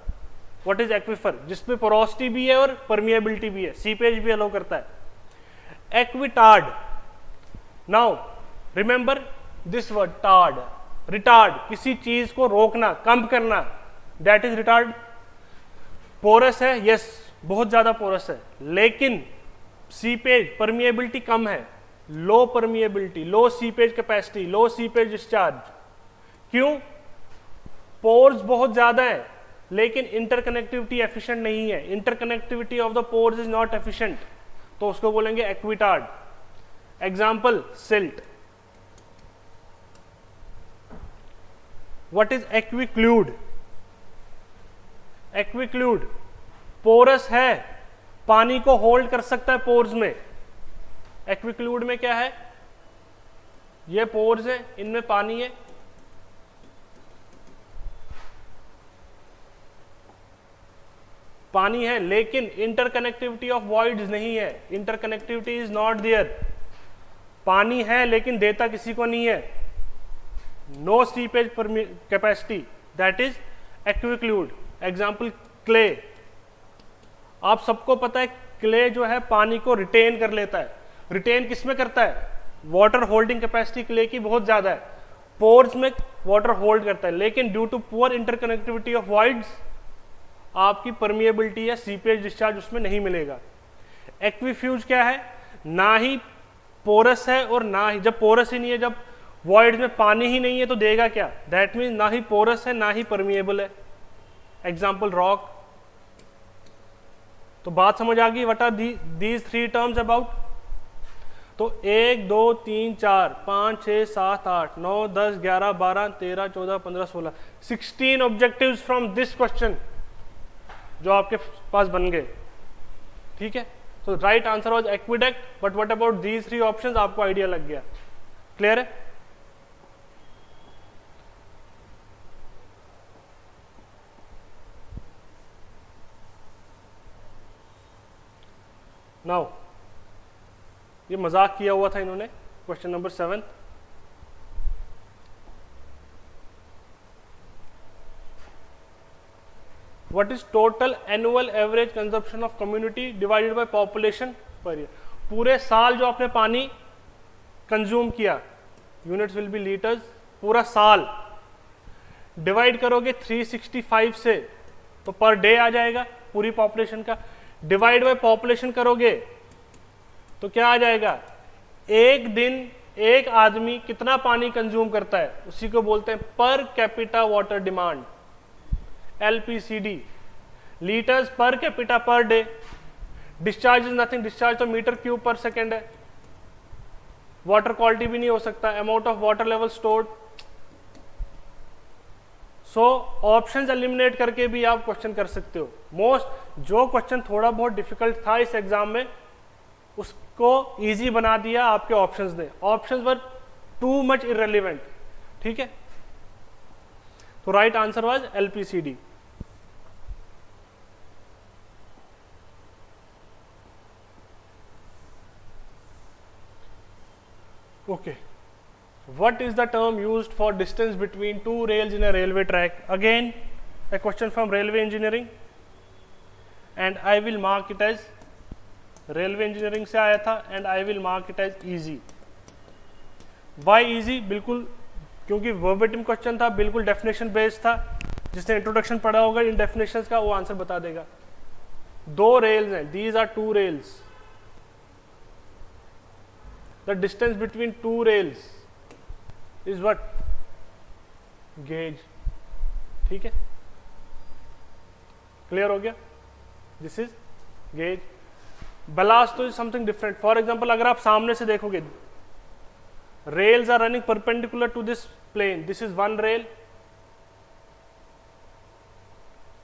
What is aquifer? जिसमें पोरोसिटी भी है और परमिएबिलिटी भी है, सीपेज भी अलाउ करता है। Aquitard, now remember this word tard, retard, किसी चीज को रोकना, कम करना, दैट इज रिटार्ड। पोरस है, यस, बहुत ज्यादा पोरस है, लेकिन सीपेज परमिएबिलिटी कम है, low permeability, low seepage capacity, low seepage discharge. क्यों? पोर्स बहुत ज्यादा है लेकिन इंटरकनेक्टिविटी एफिशिएंट नहीं है, interconnectivity of the pores is not efficient, तो उसको बोलेंगे aquitard. Example silt. What is aquiclude? Aquiclude porous है, पानी को होल्ड कर सकता है पोर्स में। एक्विक्लूड में क्या है, ये पोर्स है, इनमें पानी है, पानी है, लेकिन इंटरकनेक्टिविटी ऑफ वॉइड्स नहीं है, इंटरकनेक्टिविटी इज नॉट देयर। पानी है लेकिन देता किसी को नहीं है, no seepage capacity, that is aquiclude. Example clay, आप सबको पता है क्ले जो है पानी को रिटेन कर लेता है। रिटेन किसमें करता है, वाटर होल्डिंग कैपेसिटी क्ले की बहुत ज्यादा है, पोर्स में वाटर होल्ड करता है, लेकिन due to poor interconnectivity of voids आपकी परमिएबिलिटी या सीपेज डिस्चार्ज उसमें नहीं मिलेगा। एक्विफ्यूज क्या है, ना ही पोरस है और ना ही, जब पोरस ही नहीं है, जब वॉइड में पानी ही नहीं है तो देगा क्या, दैट मीन्स ना ही पोरस है ना ही परमिएबल है। Example rock. तो बात समझ आ गई, what are these three terms about. तो 1 2 3 4 5 6 7 8 9 10 11 12 13 14 15 16 16 ऑब्जेक्टिव्स फ्रॉम दिस क्वेश्चन जो आपके पास बन गए, ठीक है। तो right answer was aqueduct, but what about these three options, आपको आइडिया लग गया, क्लियर है। नाउ ये मजाक किया हुआ था इन्होंने, question number 7। What is total annual average consumption of community divided by population per year? पूरे साल जो आपने पानी कंज्यूम किया, यूनिट्स विल बी लीटर्स, पूरा साल डिवाइड करोगे 365 से तो पर डे आ जाएगा पूरी पॉपुलेशन का। डिवाइड बाय पॉपुलेशन करोगे तो क्या आ जाएगा, एक दिन एक आदमी कितना पानी कंज्यूम करता है, उसी को बोलते हैं per capita water demand, LPCD, litres per capita per day. Discharge is nothing, discharge तो मीटर क्यूब पर सेकेंड है। वाटर क्वालिटी भी नहीं हो सकता, amount of water level stored. So options eliminate करके भी आप क्वेश्चन कर सकते हो। मोस्ट जो क्वेश्चन थोड़ा बहुत डिफिकल्ट था इस एग्जाम में, उसको इजी बना दिया आपके ऑप्शंस ने। ऑप्शंस वर टू मच इररिलेवेंट, ठीक है। तो right answer was LPCD। Okay, what is the term used for distance between two rails in a railway track? Again a question from railway engineering and I will mark it as, railway engineering से आया था, and I will mark it as easy. Why easy? बिल्कुल क्योंकि verbatim question था, बिल्कुल definition based था। जिसने introduction पढ़ा होगा इन डेफिनेशंस का वो आंसर बता देगा। दो रेल्स हैं, these are two rails, the distance between two rails is what, gauge, ठीक है, क्लियर हो गया, दिस इज गेज। बलास्ट तो is something different. For example अगर आप सामने से देखोगे, rails are running perpendicular to this plane, this is one rail,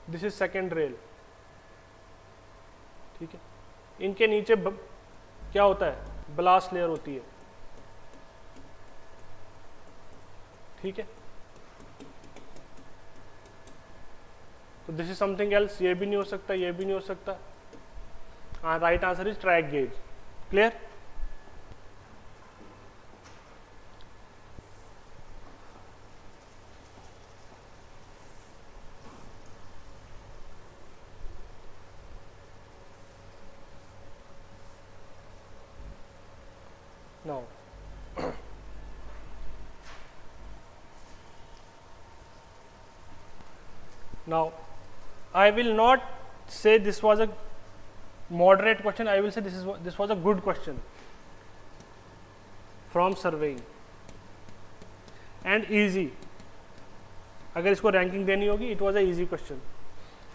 this is second rail, ठीक है। इनके नीचे क्या होता है, ब्लास्ट लेयर होती है, ठीक है। तो दिस इज समथिंग एल्स, ये भी नहीं हो सकता, ये भी नहीं हो सकता। Right answer is track gauge, clear. Now, now I will not say this was a moderate question, I will say this was a good question from surveying and easy. अगर इसको रैंकिंग देनी होगी, it was a easy question.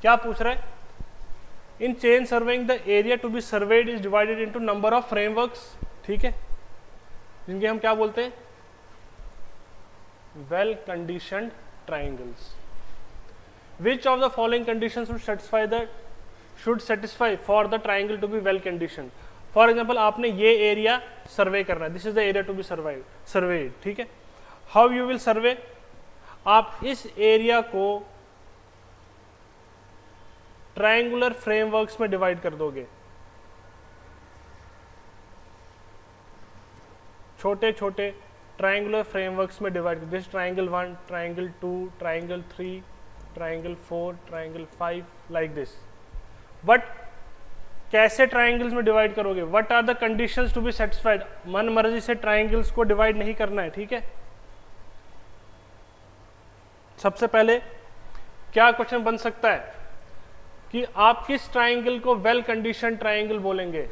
क्या पूछ रहा है, in chain surveying the area to be surveyed is divided into number of frameworks, ठीक है, जिनके हम क्या बोलते हैं, well conditioned triangles. Which of the following conditions would satisfy the should satisfy for the triangle to be well condition. For example आपने ये area survey करना है, this is the area to be surveyed, ठीक है। How you will सर्वे, आप इस area को triangular frameworks में डिवाइड कर दोगे, छोटे छोटे ट्रायंगुलर फ्रेमवर्क्स में डिवाइड कर, this triangle 1, triangle 2, triangle 3, triangle 4, triangle 5, like this. But कैसे ट्रायंगल्स में डिवाइड करोगे, what are the conditions to be satisfied, मन मर्जी से ट्रायंगल्स को डिवाइड नहीं करना है, ठीक है। सबसे पहले क्या क्वेश्चन बन सकता है कि आप किस ट्रायंगल को वेल कंडीशन ट्रायंगल बोलेंगे,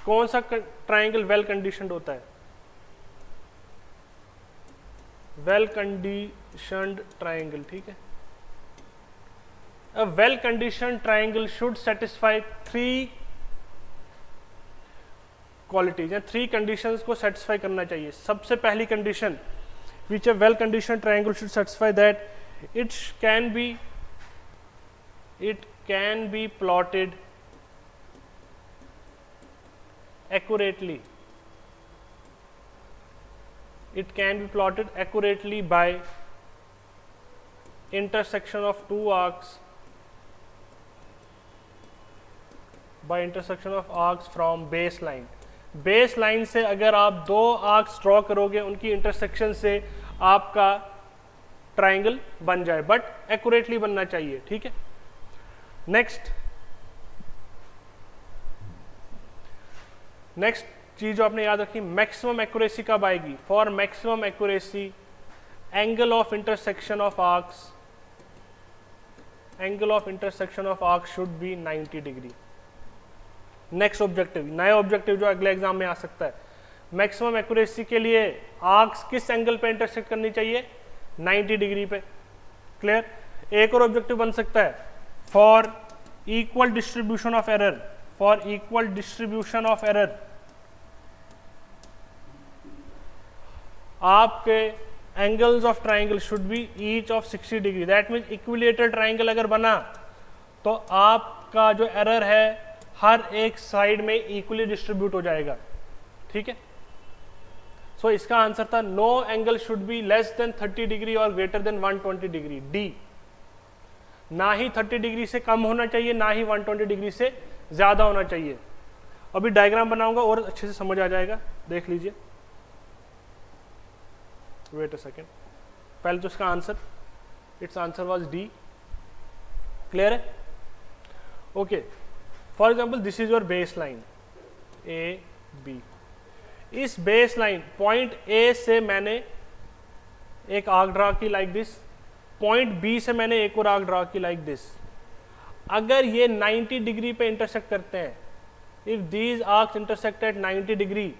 कौन सा ट्रायंगल वेल कंडीशनड होता है, वेल कंडीशनड ट्रायंगल, ठीक है। A well conditioned triangle should satisfy 3 qualities या 3 conditions को satisfy करना चाहिए। सबसे पहली condition which a well conditioned triangle should satisfy, that it can be plotted accurately. It can be plotted accurately by intersection of two arcs, by intersection of arcs from baseline. Baseline से अगर आप 2 arcs draw करोगे, उनकी intersection से आपका triangle बन जाए, but accurately बनना चाहिए, ठीक है। नेक्स्ट चीज जो आपने याद रखी, मैक्सिमम एक्यूरेसी कब आएगी, for maximum accuracy angle of intersection of arcs, angle of intersection of arcs should be 90 degree. Next objective, नया ऑब्जेक्टिव जो अगले एग्जाम में आ सकता है, मैक्सिमम एक्यूरेसी के लिए आर्क्स किस एंगल पे इंटरसेक्ट करनी चाहिए, 90 डिग्री पे, क्लियर। एक और ऑब्जेक्टिव बन सकता है, for equal distribution of error, for equal distribution of error आपके angles of triangle should be each of 60 degree. That means equilateral triangle अगर बना तो आपका जो एरर है हर एक साइड में इक्वली डिस्ट्रीब्यूट हो जाएगा, ठीक है। सो इसका आंसर था no angle should be less than 30 degree और ग्रेटर देन 120 डिग्री, डी। ना ही 30 डिग्री से कम होना चाहिए, ना ही 120 डिग्री से ज्यादा होना चाहिए। अभी डायग्राम बनाऊंगा और अच्छे से समझ आ जाएगा, देख लीजिए। वेट अ सेकेंड, पहले तो इसका answer, it's answer was D, clear है, okay. For example this is your base line A B, इस बेस लाइन पॉइंट ए से मैंने एक आर्क ड्रा की लाइक दिस, पॉइंट बी से मैंने एक और आर्क ड्रा की लाइक दिस। अगर ये 90 डिग्री पे इंटरसेक्ट करते हैं, if these arcs intersect at 90 degree,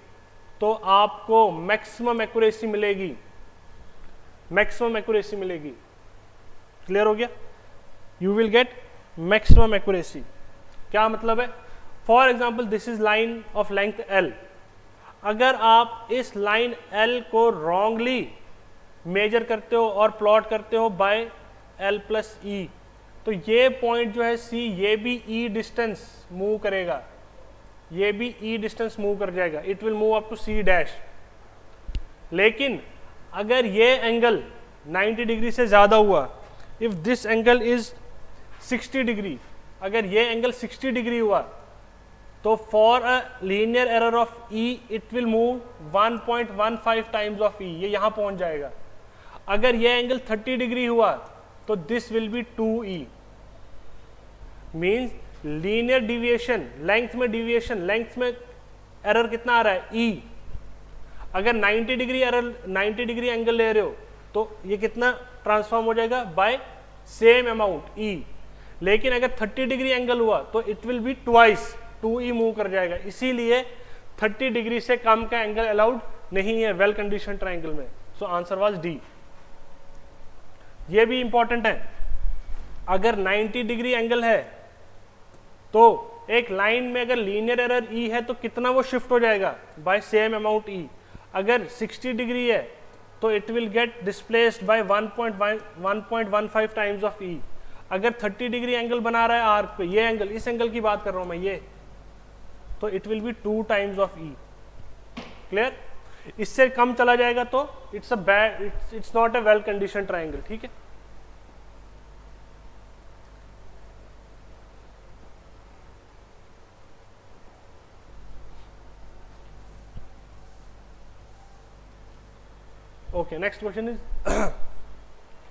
तो आपको मैक्सिमम एक्यूरेसी मिलेगी, मैक्सिमम एक्यूरेसी मिलेगी, क्लियर हो गया। You will get maximum accuracy. क्या मतलब है, for example this is line of length L, अगर आप इस लाइन L को रॉन्गली मेजर करते हो और प्लॉट करते हो बाय L+E, तो ये पॉइंट जो है C, ये भी E डिस्टेंस मूव करेगा, ये भी E डिस्टेंस मूव कर जाएगा, it will move up to C'। लेकिन अगर ये एंगल 90 डिग्री से ज्यादा हुआ, if this angle is 60 degree, अगर ये एंगल 60 डिग्री हुआ, तो for a linear error of E it will move 1.15 times of E, ये यहां पहुंच जाएगा। अगर ये एंगल 30 डिग्री हुआ तो this will be 2E, means linear deviation, length में डिविएशन, लेंथ में एरर कितना आ रहा है E। अगर 90 डिग्री एरर, 90 डिग्री एंगल ले रहे हो तो ये कितना ट्रांसफॉर्म हो जाएगा, बाय सेम अमाउंट E। लेकिन अगर 30 डिग्री एंगल हुआ तो it will be twice, 2E move कर जाएगा। इसीलिए 30 डिग्री से कम का एंगल अलाउड नहीं है वेल कंडीशन ट्राइंगल में। So answer was D. ये भी इंपॉर्टेंट है, अगर 90 डिग्री एंगल है तो एक लाइन में अगर लीनियर एरर E है तो कितना वो शिफ्ट हो जाएगा, बाय सेम अमाउंट E। अगर 60 डिग्री है तो it will get displaced by 1.15 times of E। अगर 30 डिग्री एंगल बना रहा है आर्क पे, ये एंगल, इस एंगल की बात कर रहा हूं मैं, ये, तो it will be 2 times of E. Clear? इससे कम चला जाएगा तो it's a bad, it's not a well condition triangle. ठीक है, okay, next question is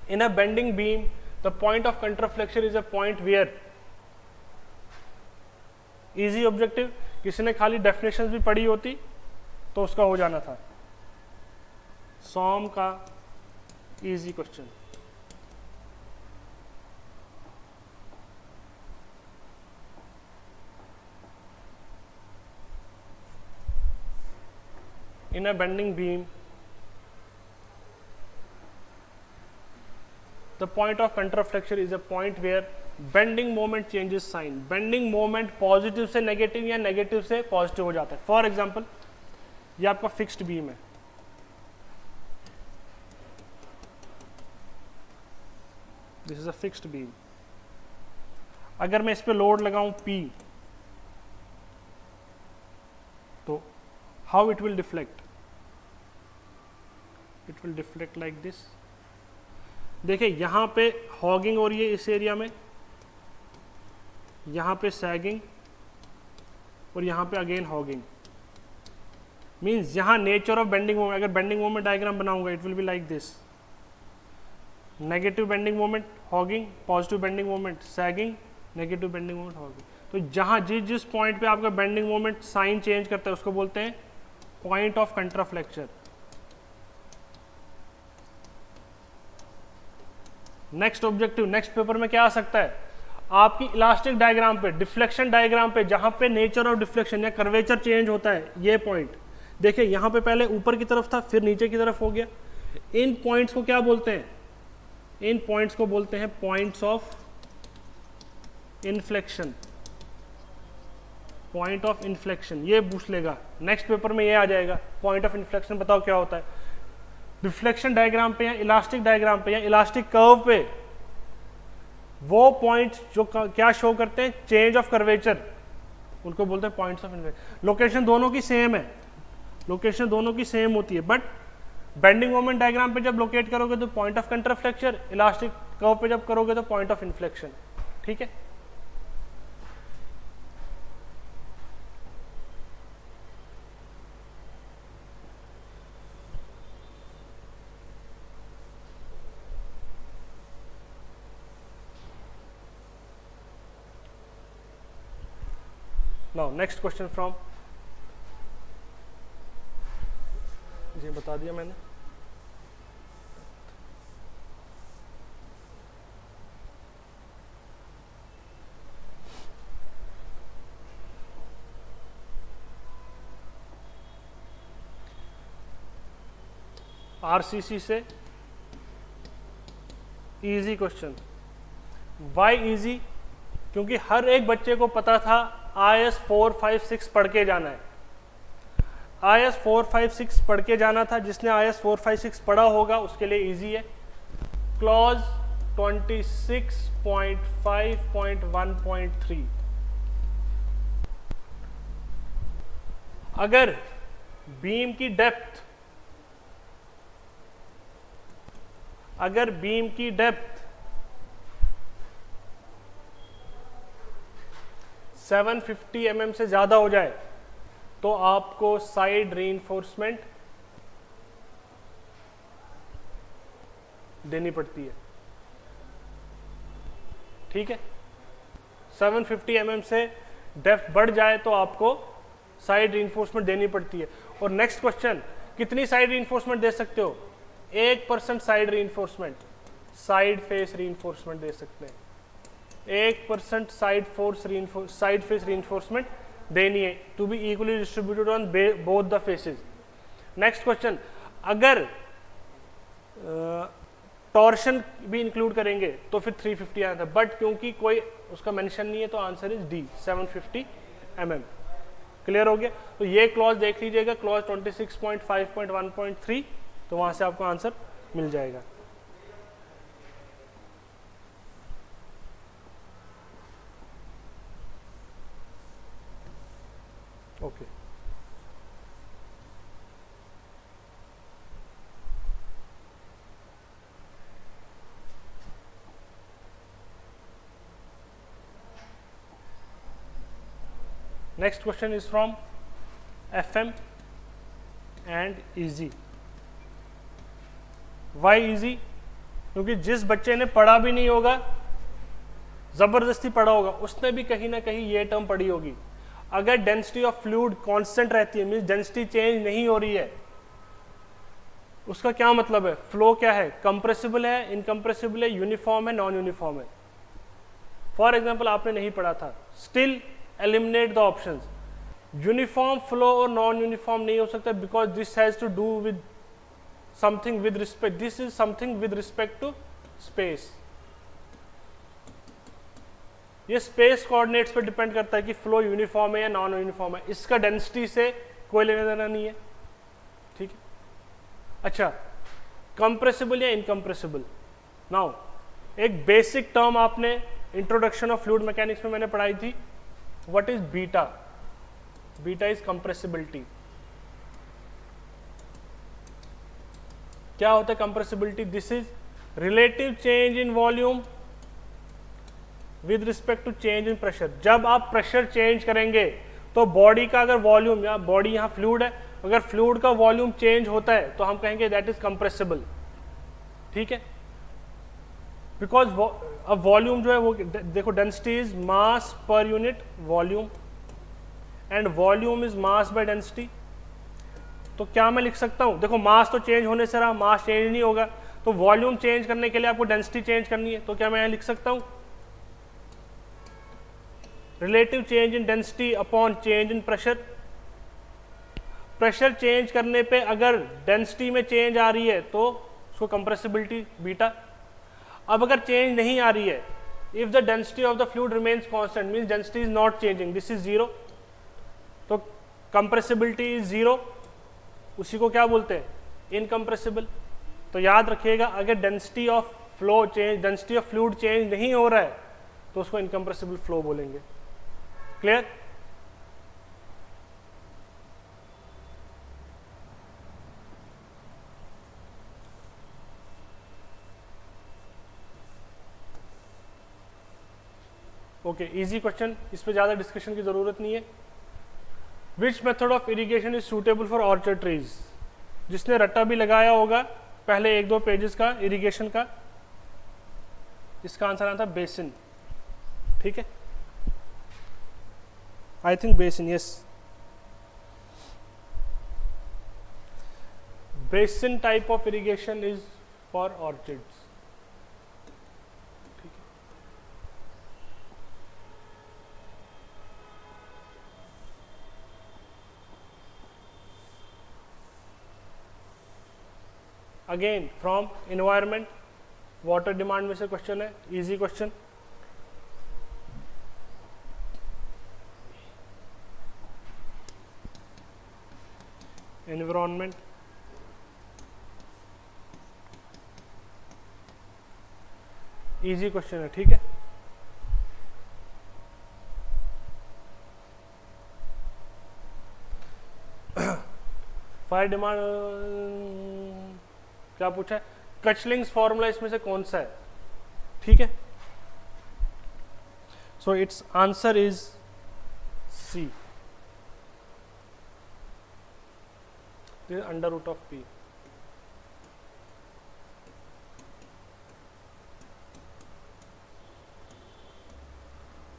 in a bending beam the point of contraflexion is a point where, easy objective, किसी ने खाली definitions भी पढ़ी होती तो उसका हो जाना था, सॉम का easy question. in a bending beam the point of contraflexion is a point where bending moment changes sign। bending moment positive से नेगेटिव या नेगेटिव से पॉजिटिव हो जाता है। फॉर एग्जांपल ये आपका फिक्स्ड बीम है, this is a fixed beam. अगर मैं इस पे लोड लगाऊं P, तो how it will deflect, it will deflect like this. देखिए यहां पे हॉगिंग हो रही है इस एरिया में, यहां पे सैगिंग, और यहां पे अगेन हॉगिंग। मींस यहां नेचर ऑफ बेंडिंग मोमेंट, अगर बेंडिंग मोमेंट डायग्राम बनाऊंगा it will be like this, negative bending moment hugging, positive bending moment sagging, negative bending moment hugging. तो जहां जिस पॉइंट पे आपका बेंडिंग मोमेंट साइन चेंज करता है उसको बोलते हैं point of contraflexure. Next objective, next paper में क्या आ सकता है, आपकी इलास्टिक डायग्राम पे, डिफ्लेक्शन डायग्राम पे, जहां पे नेचर ऑफ डिफ्लेक्शन या कर्वेचर चेंज होता है, ये पॉइंट देखिए यहां पे पहले ऊपर की तरफ था फिर नीचे की तरफ हो गया। इन पॉइंट्स को क्या बोलते हैं, इन पॉइंट्स को बोलते हैं points of inflection. Point of inflection ये पूछ लेगा नेक्स्ट पेपर में, ये आ जाएगा पॉइंट ऑफ इन्फ्लेक्शन, बताओ क्या होता है। डिफ्लेक्शन डायग्राम पे या इलास्टिक डायग्राम पे या इलास्टिक कर्व पे वो पॉइंट्स जो क्या शो करते हैं, चेंज ऑफ कर्वेचर, उनको बोलते हैं पॉइंट्स ऑफ इन्फ्लेक्शन। लोकेशन दोनों की सेम है, लोकेशन दोनों की सेम होती है, बट बेंडिंग मोमेंट डायग्राम पे जब लोकेट करोगे तो point of contraflexure, elastic curve पे जब करोगे तो पॉइंट ऑफ इन्फ्लेक्शन। ठीक है, नाउ नेक्स्ट क्वेश्चन फ्रॉम, ये बता दिया मैंने। आरसीसी से इजी क्वेश्चन। Y easy? क्योंकि हर एक बच्चे को पता था IS 4, 5, 6 पढ़ के जाना है। IS 4, 5, 6 पढ़ के जाना था, जिसने IS 4, 5, 6 पढ़ा होगा उसके लिए इजी है। क्लॉज 26.5.1.3, अगर बीम की डेप्थ, अगर बीम की डेप्थ 750 mm से ज्यादा हो जाए तो आपको साइड रीइंफोर्समेंट देनी पड़ती है। ठीक है, 750 mm से डेप्थ बढ़ जाए तो आपको साइड रीइंफोर्समेंट देनी पड़ती है। और नेक्स्ट क्वेश्चन, कितनी साइड रीइंफोर्समेंट दे सकते हो? 1% side reinforcement, side face reinforcement दे सकते हैं। 1% साइड फेस रीइंफोर्समेंट देनी है, to be equally distributed on both the faces. Next question, अगर टॉर्शन भी इंक्लूड करेंगे तो फिर 350 आया था, बट क्योंकि कोई उसका मेंशन नहीं है तो answer is D, 750 mm। Clear हो गया? तो ये क्लॉज देख लीजिएगा, क्लॉज 26.5.1.3, तो वहां से आपको आंसर मिल जाएगा। Okay next question is from FM and easy. Why easy? क्योंकि जिस बच्चे ने पढ़ा भी नहीं होगा, जबरदस्ती पढ़ा होगा, उसने भी कहीं ना कहीं ये टर्म पढ़ी होगी। अगर डेंसिटी ऑफ फ्लूइड कांस्टेंट रहती है, मींस डेंसिटी चेंज नहीं हो रही है, उसका क्या मतलब है? फ्लो क्या है? कंप्रेसिबल है, इनकंप्रेसिबल है, यूनिफॉर्म है, नॉन यूनिफॉर्म है। फॉर एग्जाम्पल आपने नहीं पढ़ा था, still eliminate the options. Uniform flow और नॉन यूनिफॉर्म नहीं हो सकता, because this has to do with something with respect, this is something with respect to space. ये स्पेस कोऑर्डिनेट्स पे डिपेंड करता है कि फ्लो यूनिफॉर्म है या नॉन यूनिफॉर्म है, इसका डेंसिटी से कोई लेना देना नहीं है। ठीक है, अच्छा, कंप्रेसिबल या इनकंप्रेसिबल। नाउ एक बेसिक टर्म आपने इंट्रोडक्शन ऑफ फ्लूइड मैकेनिक्स में मैंने पढ़ाई थी, what is beta? Beta is compressibility. क्या होता है compressibility? This is relative change in volume with respect to change in pressure. जब आप प्रेशर चेंज करेंगे तो बॉडी का अगर वॉल्यूम, या बॉडी यहाँ फ्लूइड है, अगर फ्लूइड का वॉल्यूम चेंज होता है तो हम कहेंगे दैट इज कंप्रेसिबल। ठीक है, बिकॉज अब वॉल्यूम जो है वो देखो, डेंसिटी इज मास पर unit volume and volume is mass by density. तो क्या मैं लिख सकता हूं? देखो मास तो चेंज होने से रहा, मास चेंज नहीं होगा, तो वॉल्यूम चेंज करने के लिए आपको डेंसिटी चेंज करनी है। तो क्या मैं यहां लिख सकता हूं? Relative change in density upon change in pressure. Pressure change करने पे अगर डेंसिटी में चेंज आ रही है तो उसको कंप्रेसिबिलिटी बीटा। अब अगर चेंज नहीं आ रही है, if the density of the fluid remains constant, means density is not changing, this is zero, तो कंप्रेसिबिलिटी इज जीरो, उसी को क्या बोलते हैं? इनकंप्रेसिबल। तो याद रखिएगा, अगर density of flow change, density of fluid change नहीं हो रहा है तो उसको इनकंप्रेसिबल फ्लो बोलेंगे। क्लियर? ओके, इजी क्वेश्चन, इस पे ज्यादा डिस्कशन की जरूरत नहीं है। Which method of irrigation is suitable for orchard trees? जिसने रट्टा भी लगाया होगा पहले 1-2 पेजेस का इरिगेशन का, इसका आंसर आता है बेसिन। ठीक है, I think basin, yes, basin type of irrigation is for orchids. Again from environment, water demand में से क्वेश्चन है, easy question. Environment, easy question है। ठीक है, फायर डिमांड क्या पूछा है? कचलिंग्स फॉर्मूला इसमें से कौन सा है? ठीक है, so its answer is C, under root of P.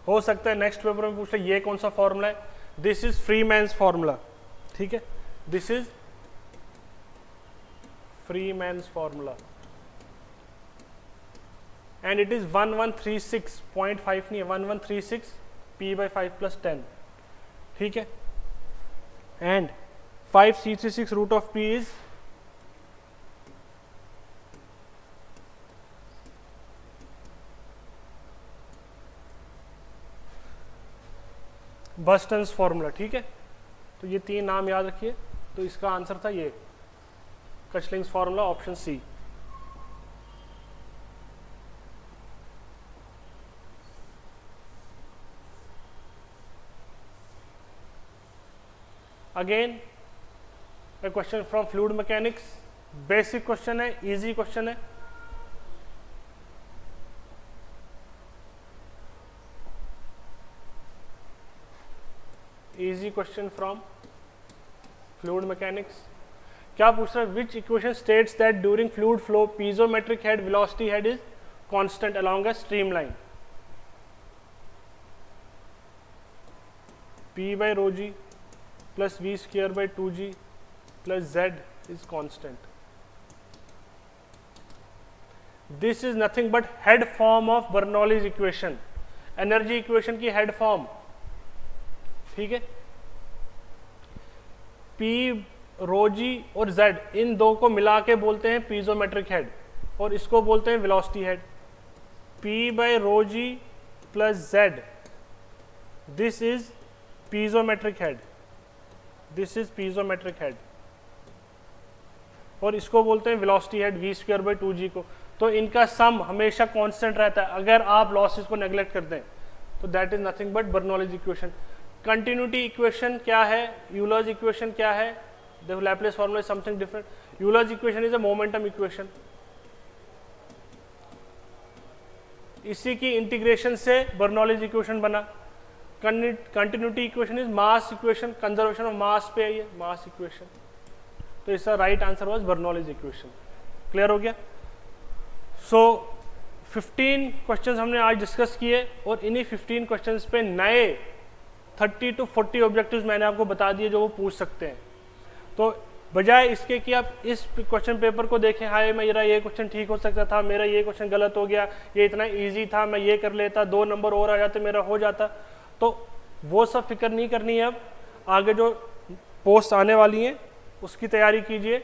हो सकता है नेक्स्ट पेपर में पूछे ये कौन सा फॉर्मूला है? This is Freeman's formula. ठीक है, this is Freeman's formula and it is 1136.5 नहीं है, 1136 p/5 + 10। ठीक है, एंड 5c36 root of p is Buston's formula. ठीक है, तो ये 3 नाम याद रखिए। तो इसका आंसर था ये Kuichling's formula, option C. Again a question from fluid mechanics, basic question है, इजी क्वेश्चन है। Easy question from fluid mechanics. क्या पूछ रहा है? Which equation states that during fluid flow piezometric head velocity head is constant along a stream line. P by rho g plus V square by 2g plus Z is constant. This is nothing but head form of Bernoulli's equation, energy equation की head form, ठीक है। P, rho g और Z इन दो को मिला के बोलते हैं piezometric head और इसको बोलते हैं velocity head। P by rho g plus Z, this is piezometric head, this is piezometric head और इसको बोलते हैं velocity head v square by 2g को। तो इनका सम हमेशा कांस्टेंट रहता है अगर आप लॉसेस को नेग्लेक्ट कर दें, तो that is nothing but Bernoulli's equation. Continuity equation क्या है, यूलर्स इक्वेशन क्या है, the Laplace formula is something different. Euler's equation is a momentum equation, इसी की इंटीग्रेशन से बर्नौलीज इक्वेशन बना। Continuity equation is mass equation, conservation of mass पे है ये मास इक्वेशन। तो इसका right answer was Bernoulli's equation. Clear हो गया? सो 15 क्वेश्चंस हमने आज डिस्कस किए और इन्हीं 15 क्वेश्चंस पे नए 30 to 40 ऑब्जेक्टिव्स मैंने आपको बता दिए जो वो पूछ सकते हैं। तो बजाय इसके कि आप इस क्वेश्चन पेपर को देखें, हाय मेरा ये क्वेश्चन ठीक हो सकता था, मेरा ये क्वेश्चन गलत हो गया, ये इतना ईजी था, मैं ये कर लेता, 2 नंबर और आ जाते, मेरा हो जाता, तो वो सब फिक्र नहीं करनी है। अब आगे जो पोस्ट आने वाली हैं उसकी तैयारी कीजिए,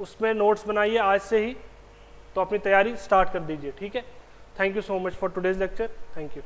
उसमें नोट्स बनाइए आज से ही, तो अपनी तैयारी स्टार्ट कर दीजिए। ठीक है, thank you so much for today's lecture, thank you.